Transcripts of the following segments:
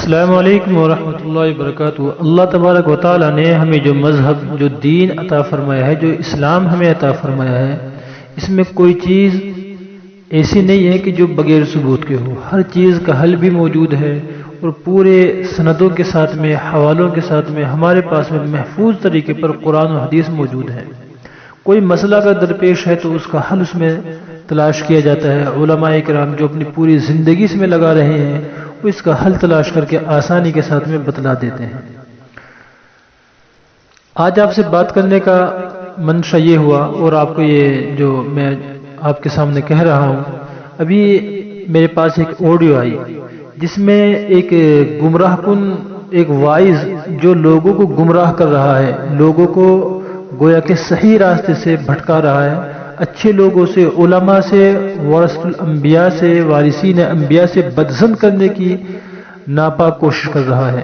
السلام علیکم ورحمۃ اللہ وبرکاتہ۔ اللہ تبارک و تعالیٰ نے ہمیں جو مذہب، جو دین عطا فرمایا ہے، جو اسلام ہمیں عطا فرمایا ہے، اس میں کوئی چیز ایسی نہیں ہے کہ جو بغیر ثبوت کے ہو۔ ہر چیز کا حل بھی موجود ہے اور پورے سندوں کے ساتھ میں، حوالوں کے ساتھ میں ہمارے پاس میں محفوظ طریقے پر قرآن و حدیث موجود ہے۔ کوئی مسئلہ اگر درپیش ہے تو اس کا حل اس میں تلاش کیا جاتا ہے۔ علماء کرام جو اپنی پوری زندگی اس میں لگا رہے ہیں، وہ اس کا حل تلاش کر کے آسانی کے ساتھ میں بتلا دیتے ہیں۔ آج آپ سے بات کرنے کا منشا یہ ہوا، اور آپ کو یہ جو میں آپ کے سامنے کہہ رہا ہوں، ابھی میرے پاس ایک آڈیو آئی جس میں ایک گمراہ کن، ایک وائز جو لوگوں کو گمراہ کر رہا ہے، لوگوں کو گویا کہ صحیح راستے سے بھٹکا رہا ہے، اچھے لوگوں سے، علماء سے، ورثۃ الانبیاء سے، وارثین انبیاء سے بدظن کرنے کی ناپاک کوشش کر رہا ہے۔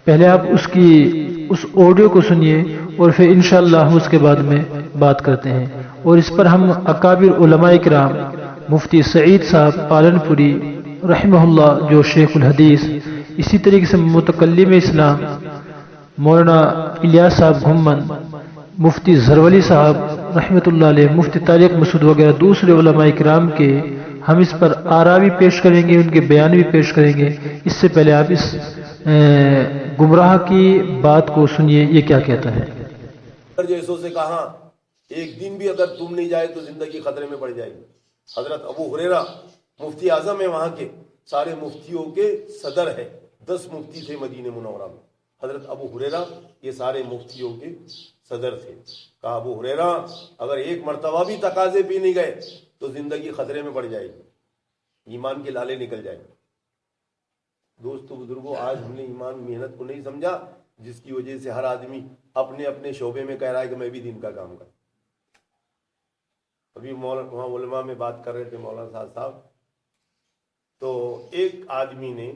پہلے آپ اس آڈیو کو سنیے اور پھر انشاءاللہ ہم اس کے بعد میں بات کرتے ہیں، اور اس پر ہم اکابر علماء کرام، مفتی سعید صاحب پالن پوری رحمہ اللہ جو شیخ الحدیث، اسی طریقے سے متکلم اسلام مولانا الیاس صاحب گھمن، مفتی زرولی صاحب رحمۃ اللہ علیہ، مفتی طارق مسعود وغیرہ دوسرے علماء کرام کے ہم اس پر آراء بھی پیش کریں گے، ان کے بیان بھی پیش کریں گے۔ اس سے پہلے آپ اس گمراہ کی بات کو سنیے، یہ کیا کہتا ہے۔ جیسوں سے کہا ایک دن بھی اگر تم نہیں جائے تو زندگی خطرے میں پڑ جائے گی۔ حضرت ابو ہریرہ مفتی اعظم ہے، وہاں کے سارے مفتیوں کے صدر ہے، 10 مفتی تھے مدینہ منورہ میں۔ حضرت ابو ہریرہ یہ سارے مفتیوں کے صدر تھے۔ کہا ابو ہریرہ اگر ایک مرتبہ بھی تقاضے پہ نہیں گئے تو زندگی خطرے میں پڑ جائے گی، ایمان کے لالے نکل جائیں گے۔ دوستو بزرگوں، آج ہم نے ایمان محنت کو نہیں سمجھا، جس کی وجہ سے ہر آدمی اپنے اپنے شعبے میں کہہ رہا ہے کہ میں بھی دین کا کام کروں۔ ابھی وہاں علماء میں بات کر رہے تھے مولانا صاحب، تو ایک آدمی نے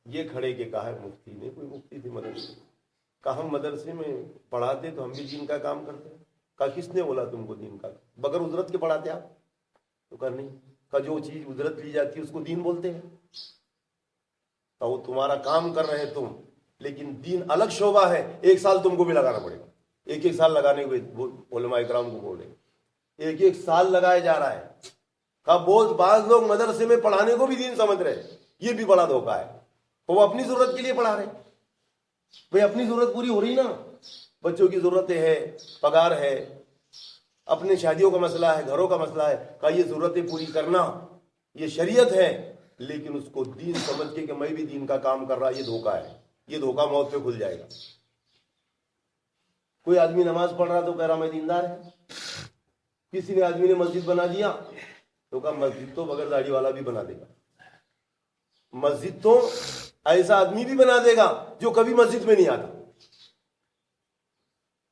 یہ کھڑے کے کہا ہے، مفتی نے، کوئی مفتی تھی مدرسے، کہا ہم مدرسے میں پڑھاتے تو ہم بھی دین کا کام کرتے ہیں۔ کہا کس نے بولا تم کو دین کا؟ بغیر اجرت کے پڑھاتے آپ؟ تو کہا نہیں۔ کہا جو چیز اجرت لی جاتی ہے اس کو دین بولتے ہیں۔ کہا وہ تمہارا کام کر رہے تم، لیکن دین الگ شعبہ ہے، 1 سال تم کو بھی لگانا پڑے گا۔ 1 سال لگانے کے علماء کرام کو بول رہے، 1 سال لگایا جا رہا ہے۔ کہا بعض لوگ مدرسے میں پڑھانے کو بھی دین سمجھ رہے، یہ بھی بڑا دھوکہ ہے۔ وہ اپنی ضرورت کے لیے پڑھا رہے، بھئی اپنی ضرورت پوری ہو رہی نا، بچوں کی ضرورتیں ہے، پگار ہے، اپنے شادیوں کا مسئلہ ہے، گھروں کا مسئلہ ہے۔ کہا یہ ضرورتیں پوری کرنا یہ شریعت ہے، لیکن اس کو دین سمجھ کے کہ میں بھی دین کا کام کر رہا، یہ دھوکہ ہے، یہ دھوکہ موت پہ کھل جائے گا۔ کوئی آدمی نماز پڑھ رہا تو کہہ رہا میں دیندار ہے، کسی نے آدمی نے مسجد بنا دیا تو کہا مسجد تو بغیر داڑھی والا بھی بنا دے گا، مسجد تو ایسا آدمی بھی بنا دے گا جو کبھی مسجد میں نہیں آتا۔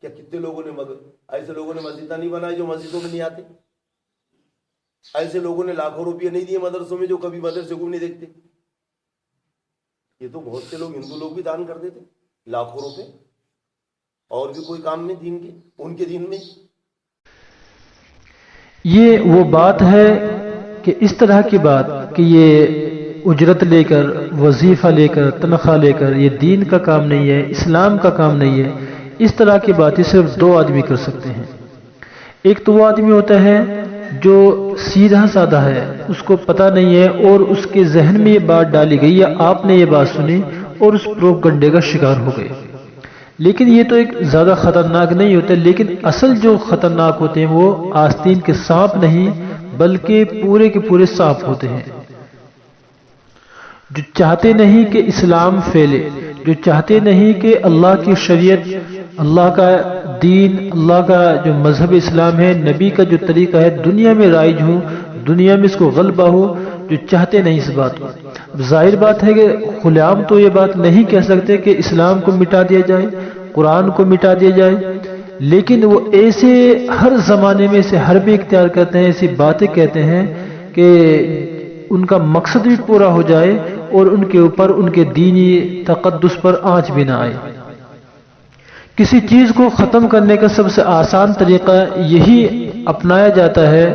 کیا کتنے لوگوں نے ایسے لوگوں نے مسجد نہیں بنائی جو مسجدوں میں نہیں آتے؟ ایسے لوگوں نے لاکھوں روپے نہیں دیے مدرسوں میں جو کبھی مدرسے کو نہیں دیکھتے۔ یہ تو بہت سے لوگ، ہندو لوگ بھی دان کر دیتے لاکھوں روپے، اور بھی کوئی کام میں دین کے، ان کے دین میں۔ یہ وہ بات ہے کہ اس طرح کی بات کہ یہ اجرت لے کر، وظیفہ لے کر، تنخواہ لے کر، یہ دین کا کام نہیں ہے، اسلام کا کام نہیں ہے، اس طرح کی باتیں صرف 2 آدمی کر سکتے ہیں۔ ایک تو وہ آدمی ہوتا ہے جو سیدھا سادہ ہے، اس کو پتہ نہیں ہے اور اس کے ذہن میں یہ بات ڈالی گئی یا آپ نے یہ بات سنی اور اس پروپگنڈے کا شکار ہو گئے۔ لیکن یہ تو ایک زیادہ خطرناک نہیں ہوتے، لیکن اصل جو خطرناک ہوتے ہیں وہ آستین کے سانپ نہیں بلکہ پورے کے پورے سانپ ہوتے ہیں، جو چاہتے نہیں کہ اسلام پھیلے، جو چاہتے نہیں کہ اللہ کی شریعت، اللہ کا دین، اللہ کا جو مذہب اسلام ہے، نبی کا جو طریقہ ہے دنیا میں رائج ہو، دنیا میں اس کو غلبہ ہو، جو چاہتے نہیں اس بات کو۔ ظاہر بات ہے کہ کھلے عام تو یہ بات نہیں کہہ سکتے کہ اسلام کو مٹا دیا جائے، قرآن کو مٹا دیا جائے، لیکن وہ ایسے ہر زمانے میں سے حربیں اختیار کرتے ہیں، ایسی باتیں کہتے ہیں کہ ان کا مقصد بھی پورا ہو جائے اور ان کے اوپر ان کے دینی تقدس پر آنچ بھی نہ آئے۔ کسی چیز کو ختم کرنے کا سب سے آسان طریقہ یہی اپنایا جاتا ہے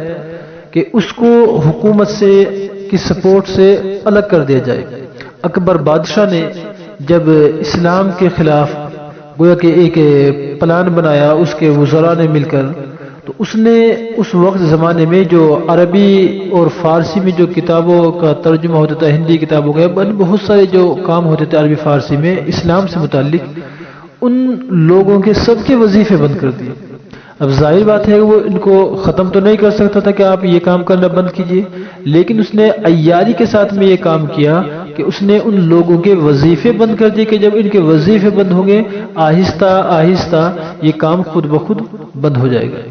کہ اس کو حکومت سے کی سپورٹ سے الگ کر دیا جائے۔ اکبر بادشاہ نے جب اسلام کے خلاف گویا کہ ایک پلان بنایا اس کے وزراء نے مل کر، تو اس نے اس وقت زمانے میں جو عربی اور فارسی میں جو کتابوں کا ترجمہ ہوتا تھا، ہندی کتابوں کا بہت سارے جو کام ہوتے تھے عربی فارسی میں اسلام سے متعلق، ان لوگوں کے سب کے وظیفے بند کر دیے۔ اب ظاہر بات ہے وہ ان کو ختم تو نہیں کر سکتا تھا کہ آپ یہ کام کرنا بند کیجئے، لیکن اس نے عیاری کے ساتھ میں یہ کام کیا کہ اس نے ان لوگوں کے وظیفے بند کر دیے کہ جب ان کے وظیفے بند ہوں گے آہستہ آہستہ یہ کام خود بخود بند ہو جائے گا۔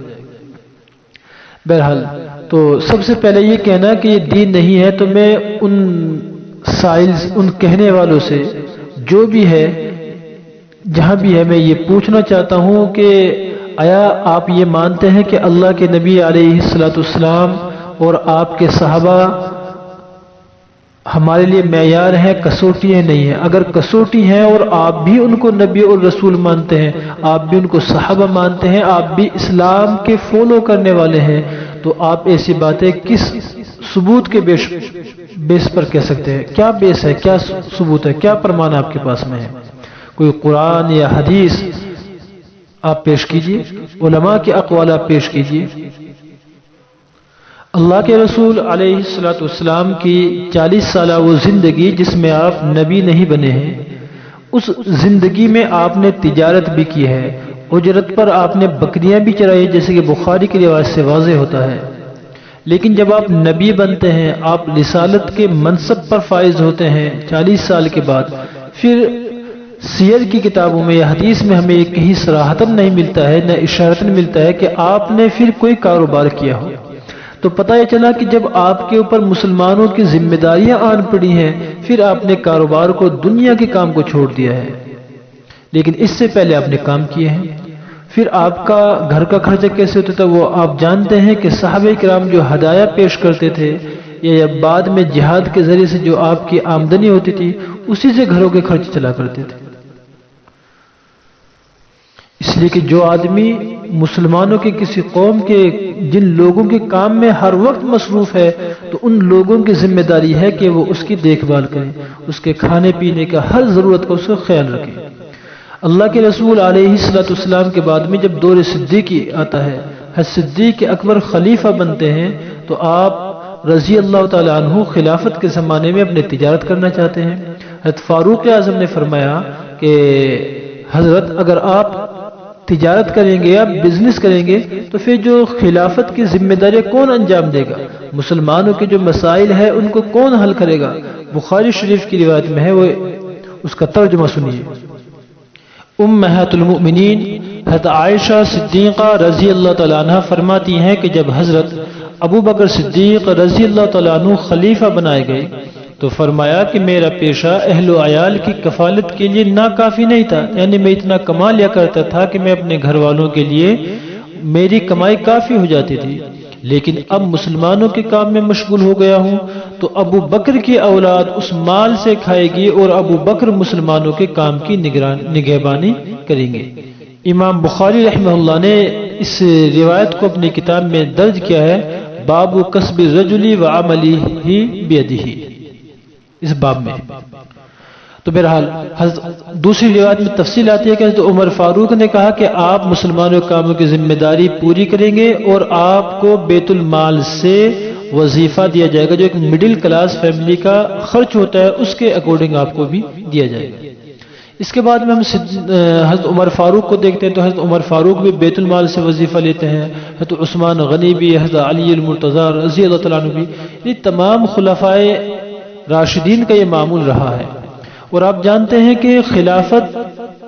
بہرحال تو سب سے پہلے یہ کہنا کہ یہ دین نہیں ہے، تو میں ان سائلز، ان کہنے والوں سے جو بھی ہے جہاں بھی ہے، میں یہ پوچھنا چاہتا ہوں کہ آیا آپ یہ مانتے ہیں کہ اللہ کے نبی علیہ الصلوۃ والسلام اور آپ کے صحابہ ہمارے لیے معیار ہیں، کسوٹی ہے نہیں ہے؟ اگر کسوٹی ہیں اور آپ بھی ان کو نبی اور رسول مانتے ہیں، آپ بھی ان کو صحابہ مانتے ہیں، آپ بھی اسلام کے فالو کرنے والے ہیں، تو آپ ایسی باتیں کس ثبوت کے بیس پر کہہ سکتے ہیں؟ کیا بیس ہے، کیا ثبوت ہے، کیا پرمان آپ کے پاس میں ہے؟ کوئی قرآن یا حدیث آپ پیش کیجئے، علماء کے اقوال آپ پیش کیجئے۔ اللہ کے رسول علیہ الصلوۃ والسلام کی 40 سالہ وہ زندگی جس میں آپ نبی نہیں بنے ہیں، اس زندگی میں آپ نے تجارت بھی کی ہے، اجرت پر آپ نے بکریاں بھی چرائی، جیسے کہ بخاری کی روایت سے واضح ہوتا ہے۔ لیکن جب آپ نبی بنتے ہیں، آپ رسالت کے منصب پر فائز ہوتے ہیں 40 سال کے بعد، پھر سیر کی کتابوں میں یا حدیث میں ہمیں کہیں صراحتاً نہیں ملتا ہے، نہ اشارتاً ملتا ہے کہ آپ نے پھر کوئی کاروبار کیا ہو۔ تو پتہ یہ چلا کہ جب آپ کے اوپر مسلمانوں کی ذمہ داریاں آن پڑی ہیں، پھر آپ نے کاروبار کو، دنیا کے کام کو چھوڑ دیا ہے، لیکن اس سے پہلے آپ نے کام کیے ہیں۔ پھر آپ کا گھر کا خرچہ کیسے ہوتا تھا وہ آپ جانتے ہیں کہ صحابہ کرام جو ہدایہ پیش کرتے تھے یا بعد میں جہاد کے ذریعے سے جو آپ کی آمدنی ہوتی تھی، اسی سے گھروں کے خرچ چلا کرتے تھے۔ اس لیے کہ جو آدمی مسلمانوں کے کسی قوم کے جن لوگوں کے کام میں ہر وقت مصروف ہے، تو ان لوگوں کی ذمہ داری ہے کہ وہ اس کی دیکھ بھال کریں، اس کے کھانے پینے کا ہر ضرورت کا اس کا خیال رکھیں۔ اللہ کے رسول علیہ الصلوۃ والسلام کے بعد میں جب دور صدیقی آتا ہے، حضرت صدیق اکبر خلیفہ بنتے ہیں، تو آپ رضی اللہ تعالیٰ عنہ خلافت کے زمانے میں اپنے تجارت کرنا چاہتے ہیں۔ حضرت فاروق اعظم نے فرمایا کہ حضرت اگر آپ تجارت کریں گے یا بزنس کریں گے تو پھر جو خلافت کی ذمہ داری کون انجام دے گا؟ مسلمانوں کے جو مسائل ہے ان کو کون حل کرے گا؟ بخاری شریف کی روایت میں ہے، وہ اس کا ترجمہ سنیے۔ امہات المؤمنین حضرت عائشہ صدیقہ رضی اللہ تعالیٰ عنہ فرماتی ہیں کہ جب حضرت ابو بکر صدیق رضی اللہ تعالیٰ عنہ خلیفہ بنائے گئے تو فرمایا کہ میرا پیشہ اہل و عیال کی کفالت کے لیے ناکافی نہیں تھا، یعنی میں اتنا کما لیا کرتا تھا کہ میں اپنے گھر والوں کے لیے میری کمائی کافی ہو جاتی تھی، لیکن اب مسلمانوں کے کام میں مشغول ہو گیا ہوں تو ابو بکر کی اولاد اس مال سے کھائے گی اور ابو بکر مسلمانوں کے کام کی نگہبانی کریں گے۔ امام بخاری رحمہ اللہ نے اس روایت کو اپنی کتاب میں درج کیا ہے، باب کسب الرجل وعملہ بیدہ، اس باب میں۔ تو بہرحال دوسری روایت میں تفصیل آتی ہے کہ حضرت عمر فاروق نے کہا کہ آپ مسلمانوں کے کاموں کی ذمہ داری پوری کریں گے اور آپ کو بیت المال سے وظیفہ دیا جائے گا، جو ایک مڈل کلاس فیملی کا خرچ ہوتا ہے اس کے اکارڈنگ آپ کو بھی دیا جائے گا۔ اس کے بعد میں ہم حضرت عمر فاروق کو دیکھتے ہیں تو حضرت عمر فاروق بھی بیت المال سے وظیفہ لیتے ہیں، حضرت عثمان غنی بھی، حضرت علی المرتضی رضی اللہ تعالیٰ عنہ بھی، یہ تمام خلفائے راشدین کا یہ معمول رہا ہے۔ اور آپ جانتے ہیں کہ خلافت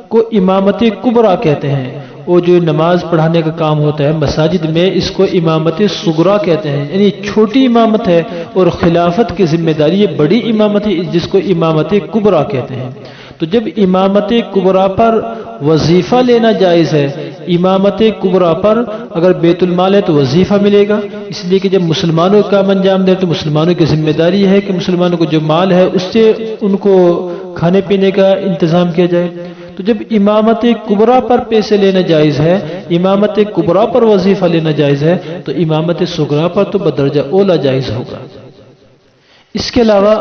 کو امامت کبریٰ کہتے ہیں، وہ جو نماز پڑھانے کا کام ہوتا ہے مساجد میں، اس کو امامت صغریٰ کہتے ہیں، یعنی چھوٹی امامت ہے، اور خلافت کی ذمہ داری یہ بڑی امامت ہے جس کو امامت کبریٰ کہتے ہیں۔ تو جب امامت کبریٰ پر وظیفہ لینا جائز ہے، امامت کبریٰ پر اگر بیت المال ہے تو وظیفہ ملے گا، اس لیے کہ جب مسلمانوں کا کام انجام دے تو مسلمانوں کی ذمہ داری ہے کہ مسلمانوں کو جو مال ہے اس سے ان کو کھانے پینے کا انتظام کیا جائے۔ تو جب امامت کبریٰ پر پیسے لینا جائز ہے، امامت کبریٰ پر وظیفہ لینا جائز ہے، تو امامت صغریٰ پر تو بدرجہ اولا جائز ہوگا۔ اس کے علاوہ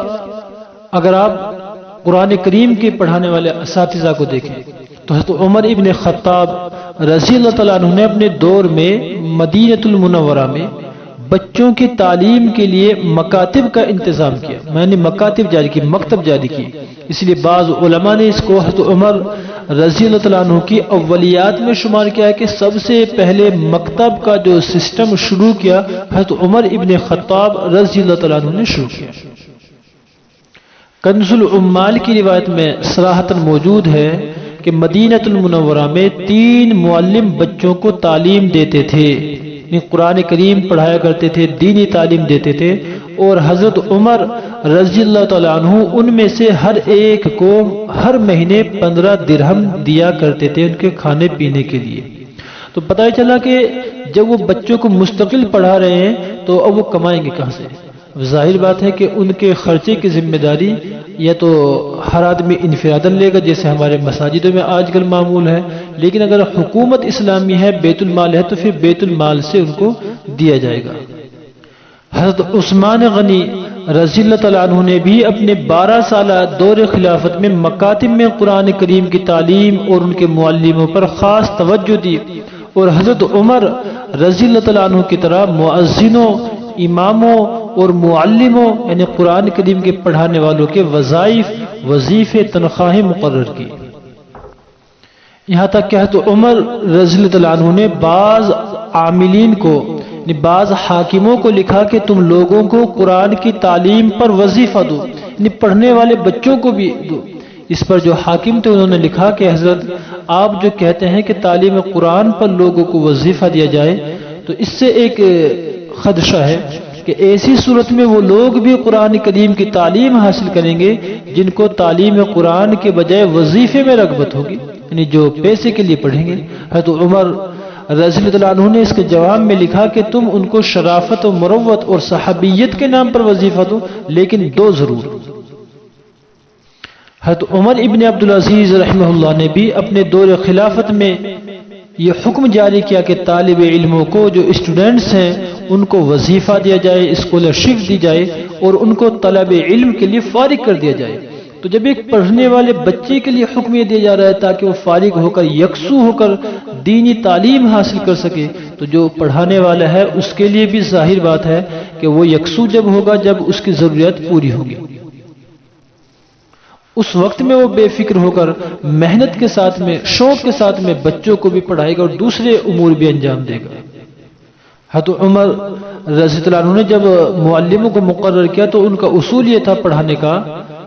اگر آپ قرآن کریم کے پڑھانے والے اساتذہ کو دیکھیں تو حضرت عمر ابن خطاب رضی اللہ تعالیٰ عنہ نے اپنے دور میں مدینہ المنورہ میں بچوں کی تعلیم کے لیے مکاتب کا انتظام کیا، میں نے مکاتب جاری کی، مکتب جاری کی۔ اس لیے بعض علماء نے اس کو حضرت عمر رضی اللہ تعالیٰ عنہ کی اولیات میں شمار کیا ہے کہ سب سے پہلے مکتب کا جو سسٹم شروع کیا حضرت عمر ابن خطاب رضی اللہ تعالیٰ عنہ نے شروع کیا۔ کنز العمال کی روایت میں صراحتاً موجود ہے کہ مدینہ المنورہ میں 3 معلم بچوں کو تعلیم دیتے تھے، قرآن کریم پڑھایا کرتے تھے، دینی تعلیم دیتے تھے، اور حضرت عمر رضی اللہ تعالیٰ عنہ ان میں سے ہر ایک کو ہر مہینے 15 درہم دیا کرتے تھے ان کے کھانے پینے کے لیے۔ تو پتہ چلا کہ جب وہ بچوں کو مستقل پڑھا رہے ہیں تو اب وہ کمائیں گے کہاں سے؟ ظاہر بات ہے کہ ان کے خرچے کی ذمہ داری یا تو ہر آدمی انفراداً لے گا جیسے ہمارے مساجدوں میں آج کل معمول ہے، لیکن اگر حکومت اسلامی ہے، بیت المال ہے، تو پھر بیت المال سے ان کو دیا جائے گا۔ حضرت عثمان غنی رضی اللہ تعالیٰ عنہ نے بھی اپنے 12 سالہ دور خلافت میں مکاتب میں قرآن کریم کی تعلیم اور ان کے معلموں پر خاص توجہ دی، اور حضرت عمر رضی اللہ تعالیٰ عنہ کی طرح مؤذنوں، اماموں اور معلموں یعنی قرآن کریم کے پڑھانے والوں کے وظیفے تنخواہیں مقرر کی۔ یہاں تک کہ حضرت عمر رضی اللہ تعالیٰ عنہ نے بعض عاملین کو یعنی بعض حاکموں کو لکھا کہ تم لوگوں کو قرآن کی تعلیم پر وظیفہ دو، یعنی پڑھنے والے بچوں کو بھی دو۔ اس پر جو حاکم تھے انہوں نے لکھا کہ حضرت آپ جو کہتے ہیں کہ تعلیم قرآن پر لوگوں کو وظیفہ دیا جائے تو اس سے ایک خدشہ ہے کہ ایسی صورت میں وہ لوگ بھی قرآن کریم کی تعلیم حاصل کریں گے جن کو تعلیم قرآن کے بجائے وظیفے میں رغبت ہوگی، یعنی جو پیسے کے لیے پڑھیں گے۔ حضرت عمر رضی اللہ عنہ نے اس کے جواب میں لکھا کہ تم ان کو شرافت و مروت اور صحابیت کے نام پر وظیفہ دو، لیکن دو ضرور۔ حضرت عمر ابن عبدالعزیز رحمہ اللہ نے بھی اپنے دور خلافت میں یہ حکم جاری کیا کہ طالب علموں کو جو اسٹوڈنٹس ہیں ان کو وظیفہ دیا جائے، اسکالرشپ دی جائے اور ان کو طلب علم کے لیے فارغ کر دیا جائے۔ تو جب ایک پڑھنے والے بچے کے لیے حکم یہ دیا جا رہا ہے تاکہ وہ فارغ ہو کر یکسو ہو کر دینی تعلیم حاصل کر سکے، تو جو پڑھانے والا ہے اس کے لیے بھی ظاہر بات ہے کہ وہ یکسو جب ہوگا جب اس کی ضرورت پوری ہوگی، اس وقت میں وہ بے فکر ہو کر محنت کے ساتھ میں، شوق کے ساتھ میں بچوں کو بھی پڑھائے گا اور دوسرے امور بھی انجام دے گا۔ حضرت عمر رضی اللہ عنہ نے جب معلموں کو مقرر کیا تو ان کا اصول یہ تھا پڑھانے کا،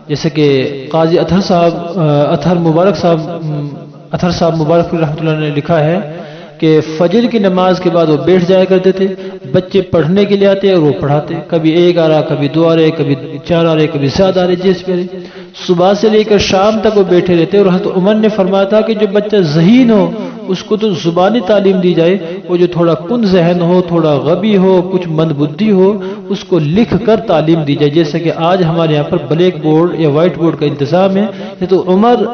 جیسے کہ قاضی اطہر صاحب مبارک رحمۃ اللہ نے لکھا ہے کہ فجر کی نماز کے بعد وہ بیٹھ جایا کرتے تھے، بچے پڑھنے کے لیے آتے اور وہ پڑھاتے، کبھی 1 آ رہا، کبھی 2 آ رہے، کبھی 4 آ رہے، کبھی 7 آ رہے، جیسے پہ صبح سے لے کر شام تک وہ بیٹھے رہتے۔ اور حضرت عمر نے فرمایا تھا کہ جو بچہ ذہین ہو اس کو تو زبانی تعلیم دی جائے، وہ جو تھوڑا کن ذہن ہو، تھوڑا غبی ہو، کچھ مند بدھی ہو، اس کو لکھ کر تعلیم دی جائے، جیسے کہ آج ہمارے یہاں پر بلیک بورڈ یا وائٹ بورڈ کا انتظام ہے۔ یہ تو عمر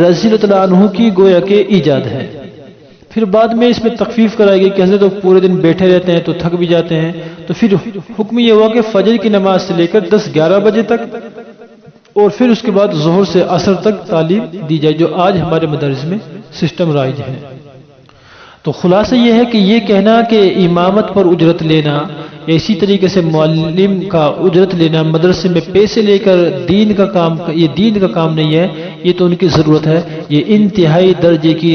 رضی اللہ عنہ کی گویا کہ ایجاد ہے۔ پھر بعد میں اس میں تخفیف کرائی گئی کہ حضرت وہ پورے دن بیٹھے رہتے ہیں تو تھک بھی جاتے ہیں، تو پھر حکم یہ ہوا کہ فجر کی نماز سے لے کر 10-11 بجے تک اور پھر اس کے بعد ظہر سے عصر تک تعلیم دی جائے، جو آج ہمارے مدارس میں سسٹم رائج ہے۔ تو خلاصہ یہ ہے کہ یہ کہنا کہ امامت پر اجرت لینا یا اسی طریقے سے معلم کا اجرت لینا، مدرسے میں پیسے لے کر دین کا کام، یہ دین کا کام نہیں ہے، یہ تو ان کی ضرورت ہے، یہ انتہائی درجے کی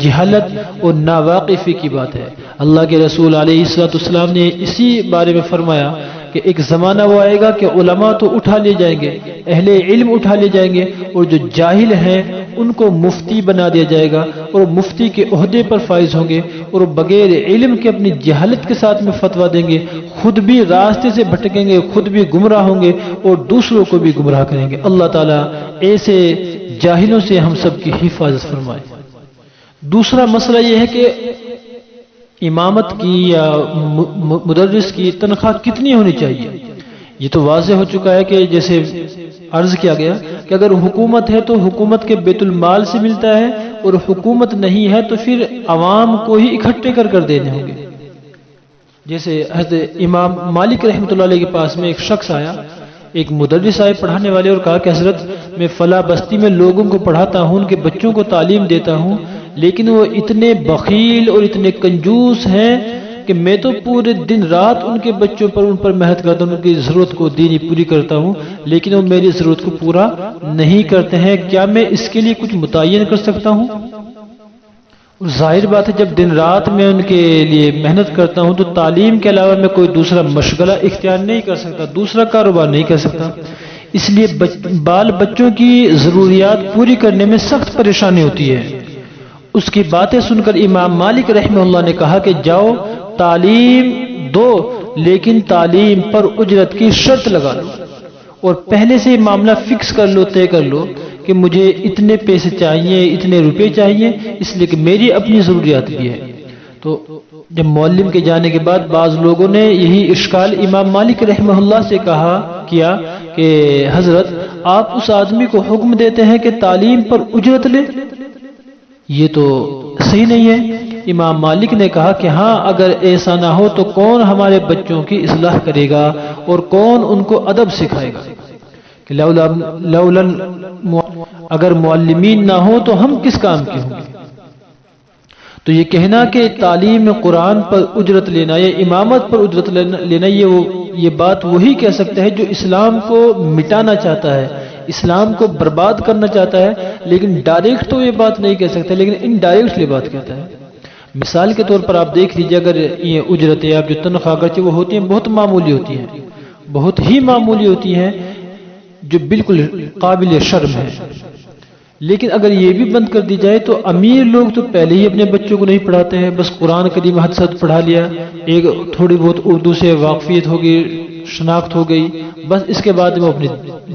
جہالت اور ناواقفی کی بات ہے۔ اللہ کے رسول علیہ السلام نے اسی بارے میں فرمایا کہ ایک زمانہ وہ آئے گا کہ علماء تو اٹھا لے جائیں گے، اہل علم اٹھا لے جائیں گے، اور جو جاہل ہیں ان کو مفتی بنا دیا جائے گا اور مفتی کے عہدے پر فائز ہوں گے، اور بغیر علم کے اپنی جہالت کے ساتھ میں فتویٰ دیں گے، خود بھی راستے سے بھٹکیں گے، خود بھی گمراہ ہوں گے اور دوسروں کو بھی گمراہ کریں گے۔ اللہ تعالیٰ ایسے جاہلوں سے ہم سب کی حفاظت فرمائے۔ دوسرا مسئلہ یہ ہے کہ امامت کی یا مدرس کی تنخواہ کتنی ہونی چاہیے؟ یہ تو واضح ہو چکا ہے کہ جیسے عرض کیا گیا کہ اگر حکومت ہے تو حکومت کے بیت المال سے ملتا ہے، اور حکومت نہیں ہے تو پھر عوام کو ہی اکٹھے کر دینے ہوں گے۔ جیسے حضرت امام مالک رحمۃ اللہ علیہ کے پاس میں ایک شخص آیا ایک مدرس آئے پڑھانے والے اور کہا کہ حضرت میں فلاں بستی میں لوگوں کو پڑھاتا ہوں، ان کے بچوں کو تعلیم دیتا ہوں، لیکن وہ اتنے بخیل اور اتنے کنجوس ہیں کہ میں تو پورے دن رات ان کے بچوں پر ان پر محنت کرتا ہوں، ان کی ضرورت کو دینی پوری کرتا ہوں، لیکن وہ میری ضرورت کو پورا نہیں کرتے ہیں، کیا میں اس کے لیے کچھ متعین کر سکتا ہوں؟ اور ظاہر بات ہے جب دن رات میں ان کے لیے محنت کرتا ہوں تو تعلیم کے علاوہ میں کوئی دوسرا مشغلہ اختیار نہیں کر سکتا، دوسرا کاروبار نہیں کر سکتا، اس لیے بال بچوں کی ضروریات پوری کرنے میں سخت پریشانی ہوتی ہے۔ اس کی باتیں سن کر امام مالک رحمہ اللہ نے کہا کہ جاؤ تعلیم دو، لیکن تعلیم پر اجرت کی شرط لگا لو اور پہلے سے معاملہ فکس کر لو، طے کر لو کہ مجھے اتنے پیسے چاہیے، اتنے روپے چاہیے، اس لیے کہ میری اپنی ضروریات بھی ہے۔ تو جب معلم کے جانے کے بعد بعض لوگوں نے یہی اشکال امام مالک رحمہ اللہ سے کیا کہ حضرت آپ اس آدمی کو حکم دیتے ہیں کہ تعلیم پر اجرت لے، یہ تو صحیح نہیں ہے۔ امام مالک نے کہا کہ ہاں اگر ایسا نہ ہو تو کون ہمارے بچوں کی اصلاح کرے گا اور کون ان کو ادب سکھائے گا؟ کہ اگر معلمین نہ ہو تو ہم کس کام کے ہوں گے؟ تو یہ کہنا کہ تعلیم قرآن پر اجرت لینا یا امامت پر اجرت لینا یہ بات وہی کہہ سکتا ہے جو اسلام کو مٹانا چاہتا ہے، اسلام کو برباد کرنا چاہتا ہے، لیکن ڈائریکٹ تو یہ بات نہیں کہہ سکتا، لیکن انڈائریکٹلی بات کہتا ہے۔ مثال کے طور پر آپ دیکھ لیجیے، اگر یہ اجرتیں آپ جو تنخواہ اگرچہ وہ ہوتی ہیں بہت معمولی ہوتی ہیں، بہت ہی معمولی ہوتی ہیں، جو بالکل قابل شرم ہے، لیکن اگر یہ بھی بند کر دی جائے تو امیر لوگ تو پہلے ہی اپنے بچوں کو نہیں پڑھاتے ہیں، بس قرآن کریم حد سد پڑھا لیا، ایک تھوڑی بہت اردو سے واقفیت ہو گئی، شناخت ہو گئی، بس اس کے بعد وہ اپنی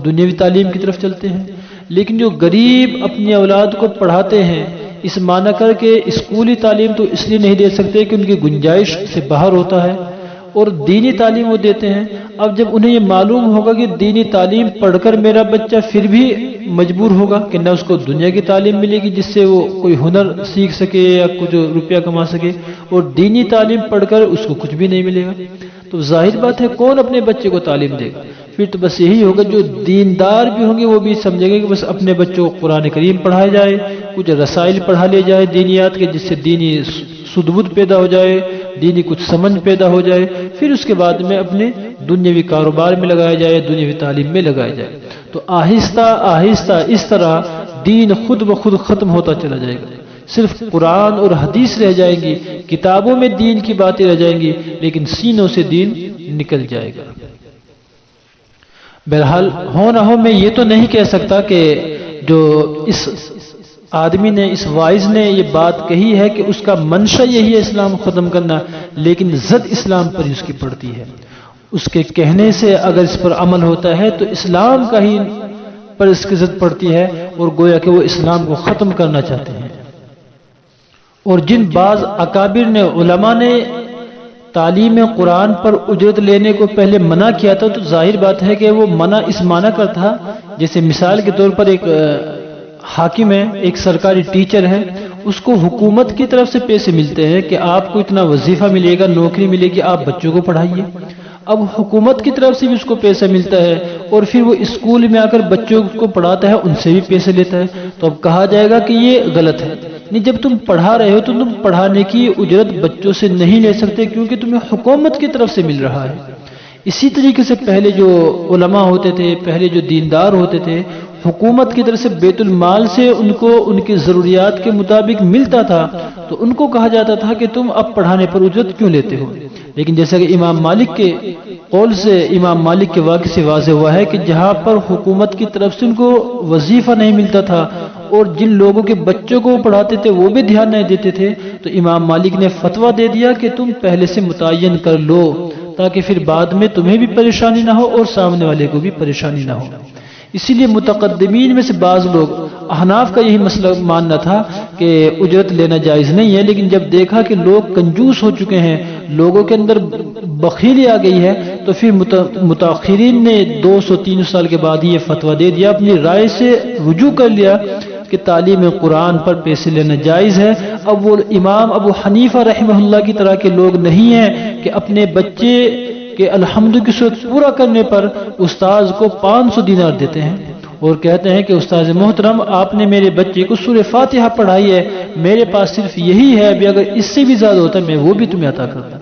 دنیاوی تعلیم کی طرف چلتے ہیں۔ لیکن جو غریب اپنی اولاد کو پڑھاتے ہیں، اس معنی کر کے اسکولی تعلیم تو اس لیے نہیں دے سکتے کہ ان کی گنجائش سے باہر ہوتا ہے، اور دینی تعلیم وہ دیتے ہیں۔ اب جب انہیں یہ معلوم ہوگا کہ دینی تعلیم پڑھ کر میرا بچہ پھر بھی مجبور ہوگا کہ نہ اس کو دنیا کی تعلیم ملے گی جس سے وہ کوئی ہنر سیکھ سکے یا کچھ روپیہ کما سکے، اور دینی تعلیم پڑھ کر اس کو کچھ بھی نہیں ملے گا، تو ظاہر بات ہے کون اپنے بچے کو تعلیم دے گا؟ پھر تو بس یہی ہوگا، جو دیندار بھی ہوں گے وہ بھی سمجھیں گے کہ بس اپنے بچوں کو قرآن کریم پڑھایا جائے، کچھ رسائل پڑھا لے جائے دینیات کے، جس سے دینی سدبد پیدا ہو جائے، دینی کچھ سمجھ پیدا ہو جائے، پھر اس کے بعد میں اپنے دنیاوی کاروبار میں لگایا جائے، دنیاوی تعلیم میں لگایا جائے۔ تو آہستہ آہستہ اس طرح دین خود بخود ختم ہوتا چلا جائے گا، صرف قرآن اور حدیث رہ جائیں گی، کتابوں میں دین کی باتیں رہ جائیں گی، لیکن سینوں سے دین نکل جائے گا۔ بہرحال ہو نہ ہو میں یہ تو نہیں کہہ سکتا کہ جو اس آدمی نے، اس وائز نے یہ بات کہی ہے کہ اس کا منشا یہی ہے اسلام ختم کرنا، لیکن زد اسلام پر اس کی پڑتی ہے۔ اس کے کہنے سے اگر اس پر عمل ہوتا ہے تو اسلام کا ہی پر اس کی زد پڑتی ہے، اور گویا کہ وہ اسلام کو ختم کرنا چاہتے ہیں۔ اور جن بعض اکابر نے، علماء نے تعلیم قرآن پر اجرت لینے کو پہلے منع کیا تھا، تو ظاہر بات ہے کہ وہ منع اس معنی کا تھا، جیسے مثال کے طور پر ایک حاکم ہے، ایک سرکاری ٹیچر ہے، اس کو حکومت کی طرف سے پیسے ملتے ہیں کہ آپ کو اتنا وظیفہ ملے گا، نوکری ملے گی، آپ بچوں کو پڑھائیے۔ اب حکومت کی طرف سے بھی اس کو پیسہ ملتا ہے، اور پھر وہ اسکول میں آ کر بچوں کو پڑھاتا ہے، ان سے بھی پیسے لیتا ہے، تو اب کہا جائے گا کہ یہ غلط ہے۔ نہیں، جب تم پڑھا رہے ہو تو تم پڑھانے کی اجرت بچوں سے نہیں لے سکتے، کیونکہ تمہیں حکومت کی طرف سے مل رہا ہے۔ اسی طریقے سے پہلے جو علماء ہوتے تھے، پہلے جو دیندار ہوتے تھے، حکومت کی طرف سے بیت المال سے ان کو ان کی ضروریات کے مطابق ملتا تھا، تو ان کو کہا جاتا تھا کہ تم اب پڑھانے پر اجرت کیوں لیتے ہو۔ لیکن جیسا کہ امام مالک کے قول سے، امام مالک کے واقعے سے واضح ہوا ہے کہ جہاں پر حکومت کی طرف سے ان کو وظیفہ نہیں ملتا تھا، اور جن لوگوں کے بچوں کو پڑھاتے تھے وہ بھی دھیان نہیں دیتے تھے، تو امام مالک نے فتویٰ دے دیا کہ تم پہلے سے متعین کر لو، تاکہ پھر بعد میں تمہیں بھی پریشانی نہ ہو اور سامنے والے کو بھی پریشانی نہ ہو۔ اسی لیے متقدمین میں سے بعض لوگ، احناف کا یہی مسئلہ ماننا تھا کہ اجرت لینا جائز نہیں ہے، لیکن جب دیکھا کہ لوگ کنجوس ہو چکے ہیں، لوگوں کے اندر بخیلی آ گئی ہے، تو پھر متاخرین نے 200-300 سال کے بعد ہی یہ فتویٰ دے دیا، اپنی رائے سے رجوع کر لیا کہ تعلیم قرآن پر پیسے لینا جائز ہے۔ اب وہ امام ابو حنیفہ رحمہ اللہ کی طرح کے لوگ نہیں ہیں کہ اپنے بچے کہ الحمد کی صورت پورا کرنے پر استاذ کو 500 دینار دیتے ہیں اور کہتے ہیں کہ استاذ محترم آپ نے میرے بچے کو سورہ فاتحہ پڑھائی ہے، میرے پاس صرف یہی ہے، ابھی اگر اس سے بھی زیادہ ہوتا ہے میں وہ بھی تمہیں عطا کرتا۔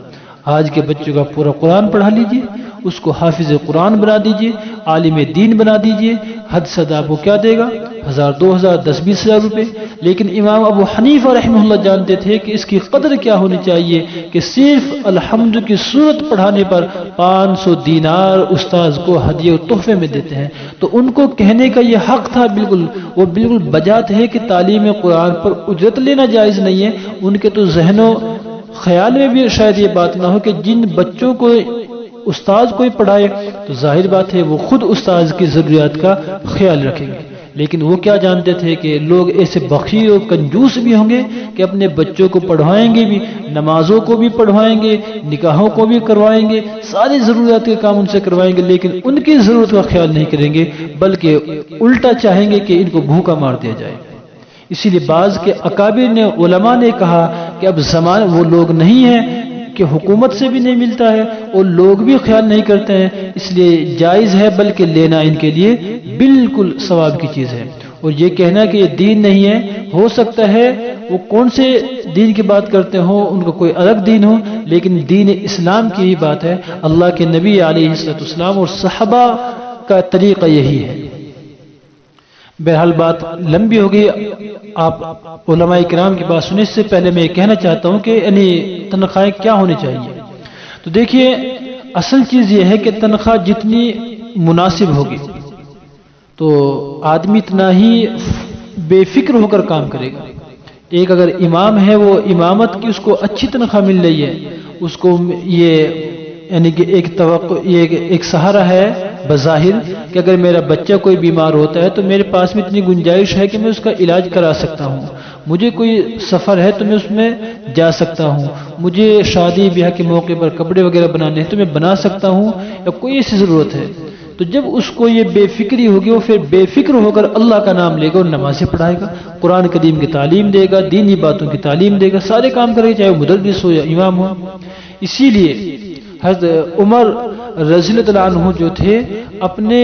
آج کے بچوں کا پورا قرآن پڑھا لیجئے، اس کو حافظ قرآن بنا دیجئے، عالم دین بنا دیجئے، حد صدا وہ کیا دے گا؟ 1000 2000 10 20 ہزار روپے۔ لیکن امام ابو حنیفہ رحمہ اللہ جانتے تھے کہ اس کی قدر کیا ہونی چاہیے کہ صرف الحمد کی صورت پڑھانے پر 500 دینار استاذ کو ہدیے و تحفے میں دیتے ہیں۔ تو ان کو کہنے کا یہ حق تھا، بالکل وہ بالکل بجات ہے کہ تعلیم قرآن پر اجرت لینا جائز نہیں ہے۔ ان کے تو ذہن و خیال میں بھی شاید یہ بات نہ ہو کہ جن بچوں کو استاذ کوئی پڑھائے تو ظاہر بات ہے وہ خود استاذ کی ضروریات کا خیال رکھیں گے، لیکن وہ کیا جانتے تھے کہ لوگ ایسے بخیل و کنجوس بھی ہوں گے کہ اپنے بچوں کو پڑھوائیں گے بھی، نمازوں کو بھی پڑھوائیں گے، نکاحوں کو بھی کروائیں گے، ساری ضروریات کے کام ان سے کروائیں گے، لیکن ان کی ضرورت کا خیال نہیں کریں گے، بلکہ الٹا چاہیں گے کہ ان کو بھوکا مار دیا جائے۔ اسی لیے بعض کے اکابر نے علماء نے کہا کہ اب زمانہ وہ لوگ نہیں ہیں کہ حکومت سے بھی نہیں ملتا ہے اور لوگ بھی خیال نہیں کرتے ہیں، اس لیے جائز ہے، بلکہ لینا ان کے لیے بالکل ثواب کی چیز ہے۔ اور یہ کہنا کہ یہ دین نہیں ہے، ہو سکتا ہے وہ کون سے دین کی بات کرتے ہوں، ان کا کوئی الگ دین ہو، لیکن دین اسلام کی ہی بات ہے، اللہ کے نبی علیہ السلام اور صحابہ کا طریقہ یہی ہے۔ بہرحال بات لمبی ہو گئی، آپ علماء کرام کی بات سننے سے پہلے میں یہ کہنا چاہتا ہوں کہ یعنی تنخواہیں کیا ہونی چاہیے۔ تو دیکھیے اصل چیز یہ ہے کہ تنخواہ جتنی مناسب ہوگی تو آدمی اتنا ہی بے فکر ہو کر کام کرے گا۔ ایک اگر امام ہے وہ امامت کی اس کو اچھی تنخواہ مل رہی ہے، اس کو یہ یعنی کہ ایک توقع، یہ ایک سہارا ہے بظاہر کہ اگر میرا بچہ کوئی بیمار ہوتا ہے تو میرے پاس میں اتنی گنجائش ہے کہ میں اس کا علاج کرا سکتا ہوں، مجھے کوئی سفر ہے تو میں اس میں جا سکتا ہوں، مجھے شادی بیاہ کے موقع پر کپڑے وغیرہ بنانے ہیں تو میں بنا سکتا ہوں، یا کوئی ایسی ضرورت ہے، تو جب اس کو یہ بے فکری ہوگی وہ پھر بے فکر ہو کر اللہ کا نام لے گا اور نمازیں پڑھائے گا، قرآن کریم کی تعلیم دے گا، دینی باتوں کی تعلیم دے گا، سارے کام کرے گا، چاہے وہ مدرس ہو یا امام ہو۔ اسی لیے حضرت عمر رضی اللہ عنہ جو تھے اپنے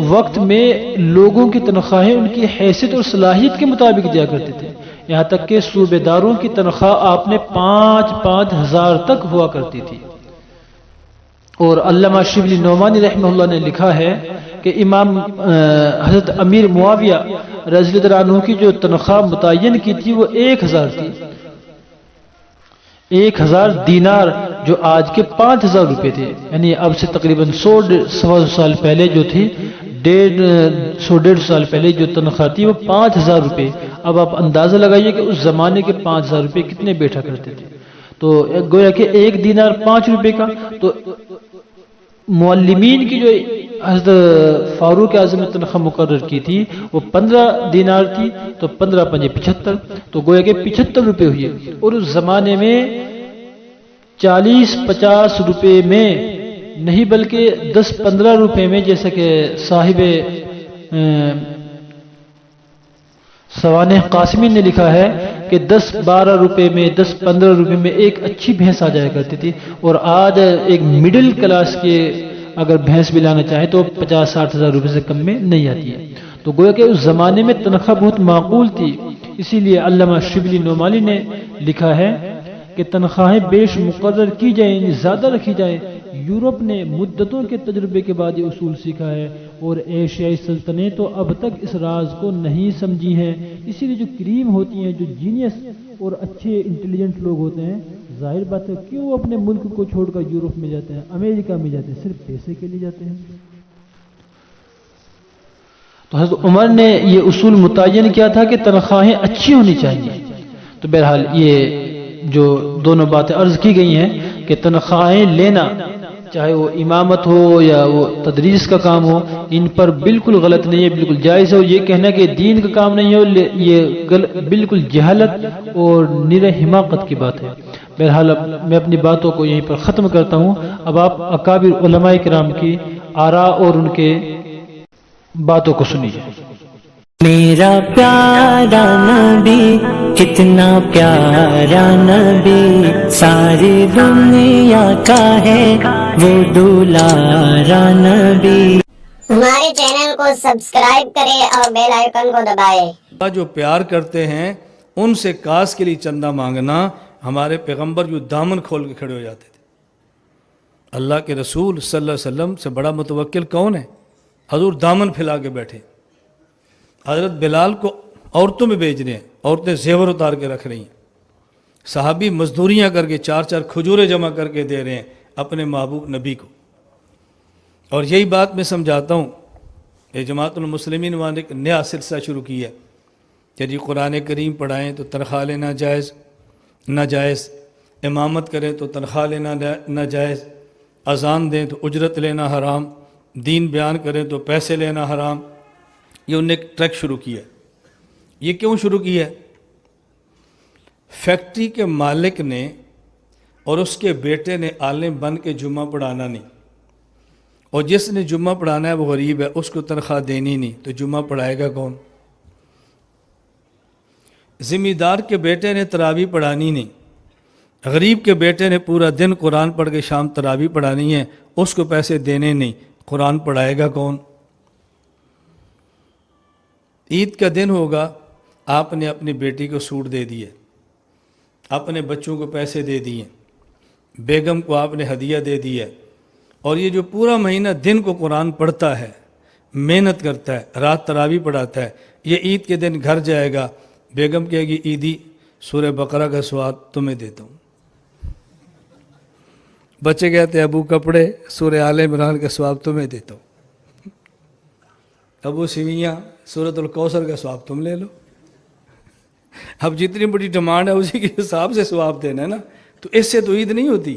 وقت میں لوگوں کی تنخواہیں ان کی حیثیت اور صلاحیت کے مطابق دیا کرتے تھے، یہاں تک کہ صوبے داروں کی تنخواہ آپ نے 5,000 ہزار تک ہوا کرتی تھی۔ اور علامہ شبلی نعمانی رحمہ اللہ نے لکھا ہے کہ امام حضرت امیر معاویہ رضی اللہ عنہ کی جو تنخواہ متعین کی تھی وہ 1,000 تھی، 1,000 دینار، جو آج کے 5,000 روپے تھے، یعنی اب سے تقریباً 100 سال پہلے جو تھی، 150 سال پہلے جو تنخواہ تھی وہ 5,000 روپے۔ اب آپ اندازہ لگائیے کہ اس زمانے کے 5,000 روپے کتنے بیٹھا کرتے تھے، تو گویا کہ 1 دینار 5 روپے کا۔ تو معلمین کی جو حضرت فاروق اعظم نے تنخواہ مقرر کی تھی وہ 15 دینار تھی، تو 15 × 5 = 75، تو گویا کہ 75 روپے ہوئے۔ اور اس زمانے میں 40-50 روپے میں نہیں بلکہ 10-15 روپے میں، جیسا کہ صاحب سوانح قاسمی نے لکھا ہے کہ 10-12 روپے میں، 10-15 روپے میں ایک اچھی بھینس آ جایا کرتی تھی، اور آج ایک مڈل کلاس کے اگر بھینس بھی لانا چاہے تو 50-60 ہزار روپے سے کم میں نہیں آتی ہے۔ تو گویا کہ اس زمانے میں تنخواہ بہت معقول تھی، اسی لیے علامہ شبلی نعمانی نے لکھا ہے کہ تنخواہیں بیش مقرر کی جائیں، یعنی زیادہ رکھی جائیں۔ یورپ نے مدتوں کے تجربے کے بعد یہ اصول سیکھا ہے، اور ایشیائی سلطنتیں تو اب تک اس راز کو نہیں سمجھی ہیں۔ اسی لیے جو کریم ہوتی ہیں، جو جینیس اور اچھے انٹیلیجنٹ لوگ ہوتے ہیں، ظاہر بات ہے کیوں اپنے ملک کو چھوڑ کر یورپ میں جاتے ہیں، امریکہ میں جاتے ہیں، صرف پیسے کے لیے جاتے ہیں۔ تو حضرت عمر نے یہ اصول متعین کیا تھا کہ تنخواہیں اچھی ہونی چاہیے۔ تو بہرحال یہ جو دونوں باتیں عرض کی گئی ہیں کہ تنخواہیں لینا، چاہے وہ امامت ہو یا وہ تدریس کا کام ہو، ان پر بالکل غلط نہیں ہے، بالکل جائز ہے۔ اور یہ کہنا کہ دین کا کام نہیں ہو، یہ بالکل جہالت اور نرے حماقت کی بات ہے۔ بہرحال اب میں اپنی باتوں کو یہیں پر ختم کرتا ہوں۔ اب آپ اکابر علماء کرام کی آراء اور ان کے باتوں کو سنیے۔ میرا پیارا نبی، اتنا پیارا نبی، ساری دنیا کا ہے وہ دولارا نبی۔ ہمارے چینل کو سبسکرائب کریں اور بیل آئیکن کو دبائیں۔ جو پیار کرتے ہیں ان سے کاس کے لیے چندہ مانگنا، ہمارے پیغمبر جو دامن کھول کے کھڑے ہو جاتے تھے۔ اللہ کے رسول صلی اللہ علیہ وسلم سے بڑا متوکل کون ہے؟ حضور دامن پھیلا کے بیٹھے، حضرت بلال کو عورتوں میں بیچ رہے ہیں، عورتیں زیور اتار کے رکھ رہی ہیں، صحابی مزدوریاں کر کے 4 کھجوریں جمع کر کے دے رہے ہیں اپنے محبوب نبی کو۔ اور یہی بات میں سمجھاتا ہوں، یہ جماعت المسلمین وہاں نے ایک نیا سلسلہ شروع کیا ہے کہ جی قرآن کریم پڑھائیں تو تنخواہ لینا ناجائز، امامت کریں تو تنخواہ لینا ناجائز، اذان دیں تو اجرت لینا حرام، دین بیان کریں تو پیسے لینا حرام۔ یہ انہوں نے ایک ٹریک شروع کیا ہے۔ یہ کیوں شروع کیا ہے؟ فیکٹری کے مالک نے اور اس کے بیٹے نے عالم بن کے جمعہ پڑھانا نہیں، اور جس نے جمعہ پڑھانا ہے وہ غریب ہے، اس کو تنخواہ دینی نہیں، تو جمعہ پڑھائے گا کون؟ ذمہ دار کے بیٹے نے تراویح پڑھانی نہیں، غریب کے بیٹے نے پورا دن قرآن پڑھ کے شام تراویح پڑھانی ہے، اس کو پیسے دینے نہیں، قرآن پڑھائے گا کون؟ عید کا دن ہوگا، آپ نے اپنی بیٹی کو سوٹ دے دیے، اپنے بچوں کو پیسے دے دیے، بیگم کو آپ نے ہدیہ دے دیا، اور یہ جو پورا مہینہ دن کو قرآن پڑھتا ہے، محنت کرتا ہے، رات تراویح پڑھاتا ہے، یہ عید کے دن گھر جائے گا، بیگم کہے گی عیدی سورہ بقرہ کا ثواب تمہیں دیتا ہوں، بچے کہتے ہیں ابو کپڑے سورہ آل عمران کا ثواب تمہیں دیتا ہوں، ابو سویاں سورۃ الکوثر کا ثواب تم لے لو۔ اب جتنی بڑی ڈیمانڈ ہے اسی کے حساب سے ثواب دینا ہے نا، تو اس سے تو عید نہیں ہوتی۔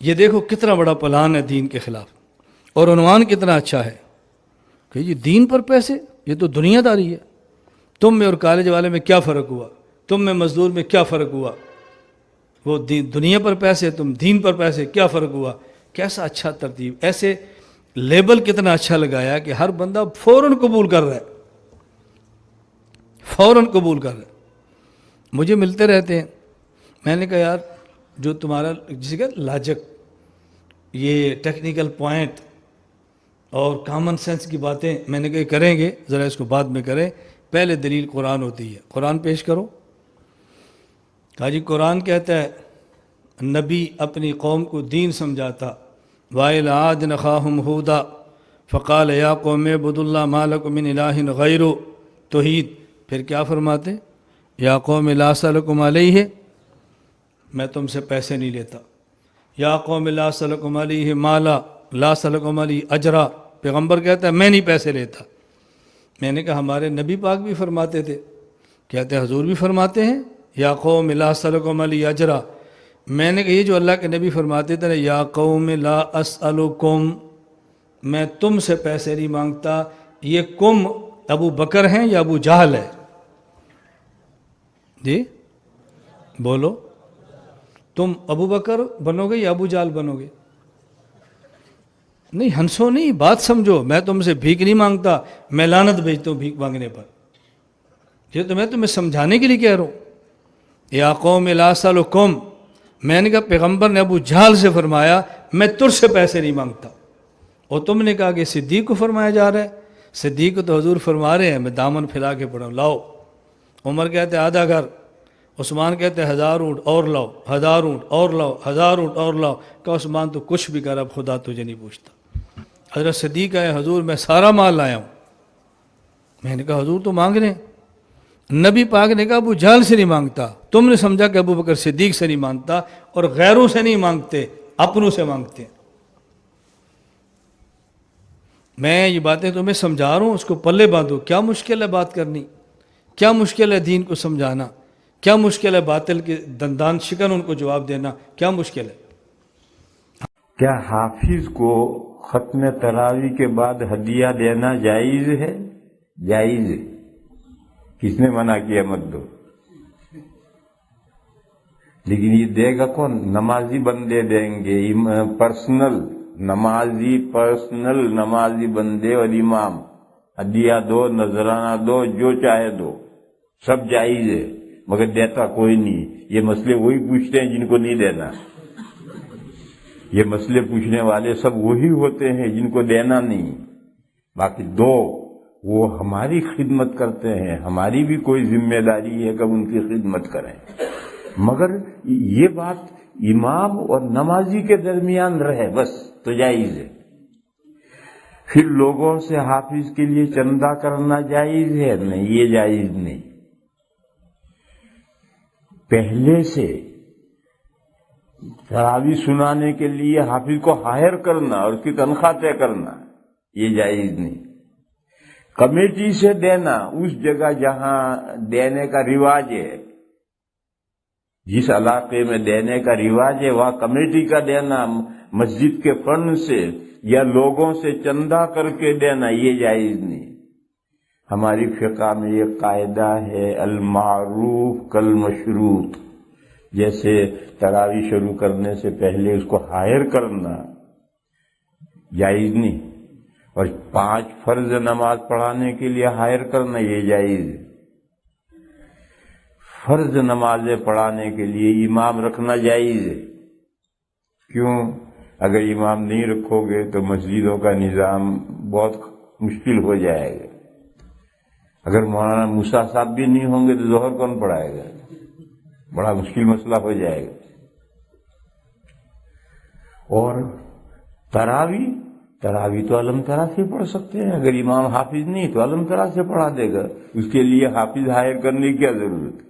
یہ دیکھو کتنا بڑا پلان ہے دین کے خلاف، اور عنوان کتنا اچھا ہے کہ یہ دین پر پیسے، یہ تو دنیا داری ہے۔ تم میں اور کالج والے میں کیا فرق ہوا؟ تم میں مزدور میں کیا فرق ہوا؟ وہ دنیا پر پیسے، تم دین پر پیسے، کیا فرق ہوا؟ کیسا اچھا ترتیب، ایسے لیبل کتنا اچھا لگایا کہ ہر بندہ فوراً قبول کر رہا ہے، فوراً قبول کر رہا ہے۔ مجھے ملتے رہتے ہیں، میں نے کہا یار جو تمہارا جسے کہ لاجک، یہ ٹیکنیکل پوائنٹ اور کامن سینس کی باتیں میں نے کہا کریں گے، ذرا اس کو بعد میں کریں، پہلے دلیل قرآن ہوتی ہے، قرآن پیش کرو۔ کہا جی قرآن کہتا ہے نبی اپنی قوم کو دین سمجھاتا، وَإِلَىٰ عَادٍ أَخَاهُمْ هُودًا فَقَالَ يَا قَوْمِ اعْبُدُوا اللَّهَ مَا لَكُم مِّنْ إِلَٰهٍ غَيْرُهُ، توحید۔ پھر کیا فرماتے؟ یا قوم لا أسألكم علیہ، میں تم سے پیسے نہیں لیتا، یا قوم لا أسألكم علیہ مالا، لا أسألكم علیہ اجرا، پیغمبر کہتا ہے میں نہیں پیسے لیتا۔ میں نے کہا ہمارے نبی پاک بھی فرماتے تھے، کہتے ہیں حضور بھی فرماتے ہیں یا قوم لا أسألكم علیہ اجرا۔ میں نے کہا یہ جو اللہ کے نبی فرماتے تھے یا قوم لا اسألکم، میں تم سے پیسے نہیں مانگتا، یہ کم ابو بکر ہیں یا ابو جہل ہے؟ جی بولو، تم ابو بکر بنو گے یا ابو جہل بنو گے؟ نہیں ہنسو نہیں، بات سمجھو، میں تم سے بھیک نہیں مانگتا، میں لعنت بھیجتا ہوں بھیک مانگنے پر، یہ تو میں تمہیں سمجھانے کے لیے کہہ رہا ہوں۔ یا قوم لا اسألکم، میں نے کہا پیغمبر نے ابو جہل سے فرمایا میں تجھ سے پیسے نہیں مانگتا، اور تم نے کہا کہ صدیق کو فرمایا جا رہا ہے، صدیق کو تو حضور فرما رہے ہیں میں دامن پھیلا کے پڑھوں لاؤ، عمر کہتے ہیں آدھا گھر، عثمان کہتے ہیں 1000 اونٹ اور لاؤ، 1000 اونٹ اور لاؤ، 1000 اونٹ اور لاؤ، کہ عثمان تو کچھ بھی کر اب خدا تجھے نہیں پوچھتا۔ حضرت صدیق آئے حضور میں سارا مال لایا ہوں، میں نے کہا حضور تو مانگ رہے ہیں، نبی پاک نے کہا ابو جہل سے نہیں مانگتا، تم نے سمجھا کہ ابو بکر صدیق سے نہیں مانگتا، اور غیروں سے نہیں مانگتے، اپنوں سے مانگتے ہیں۔ میں یہ باتیں تمہیں سمجھا رہا ہوں، اس کو پلے باندھو۔ کیا مشکل ہے بات کرنی، کیا مشکل ہے دین کو سمجھانا، کیا مشکل ہے باطل کے دندان شکن ان کو جواب دینا، کیا مشکل ہے؟ کیا حافظ کو ختم تراویح کے بعد ہدیہ دینا جائز ہے؟ جائز ہے، کس نے منع کیا مت دو؟ لیکن یہ دے گا کون؟ نمازی بندے دیں گے، پرسنل نمازی بندے اور امام، ہدیہ دو، نذرانہ دو، جو چاہے دو، سب جائز ہے، مگر دیتا کوئی نہیں۔ یہ مسئلے وہی پوچھتے ہیں جن کو نہیں دینا، یہ مسئلے پوچھنے والے سب وہی ہوتے ہیں جن کو دینا نہیں۔ باقی دو وہ ہماری خدمت کرتے ہیں، ہماری بھی کوئی ذمہ داری ہے کہ ہم ان کی خدمت کریں، مگر یہ بات امام اور نمازی کے درمیان رہے بس تو جائز ہے۔ پھر لوگوں سے حافظ کے لیے چندہ کرنا جائز ہے؟ نہیں، یہ جائز نہیں۔ پہلے سے تراویح سنانے کے لیے حافظ کو ہائر کرنا اور اس کی تنخواہ طے کرنا، یہ جائز نہیں۔ کمیٹی سے دینا اس جگہ جہاں دینے کا رواج ہے، جس علاقے میں دینے کا رواج ہے وہاں کمیٹی کا دینا، مسجد کے فنڈ سے یا لوگوں سے چندہ کر کے دینا، یہ جائز نہیں۔ ہماری فقہ میں یہ قاعدہ ہے المعروف کالمشروط، جیسے تراویح شروع کرنے سے پہلے اس کو ہائر کرنا جائز نہیں، اور 5 فرض نماز پڑھانے کے لیے ہائر کرنا یہ جائز ہے۔ فرض نمازیں پڑھانے کے لیے امام رکھنا جائز ہے، کیوں؟ اگر امام نہیں رکھو گے تو مسجدوں کا نظام بہت مشکل ہو جائے گا۔ اگر مولانا موسیٰ صاحب بھی نہیں ہوں گے تو ظہر کون پڑھائے گا؟ بڑا مشکل مسئلہ ہو جائے گا۔ اور تراویح تو علم ترا سے پڑھ سکتے ہیں، اگر امام حافظ نہیں تو علم ترا سے پڑھا دے گا، اس کے لیے حافظ ہائر کرنے کی کیا ضرورت ہے؟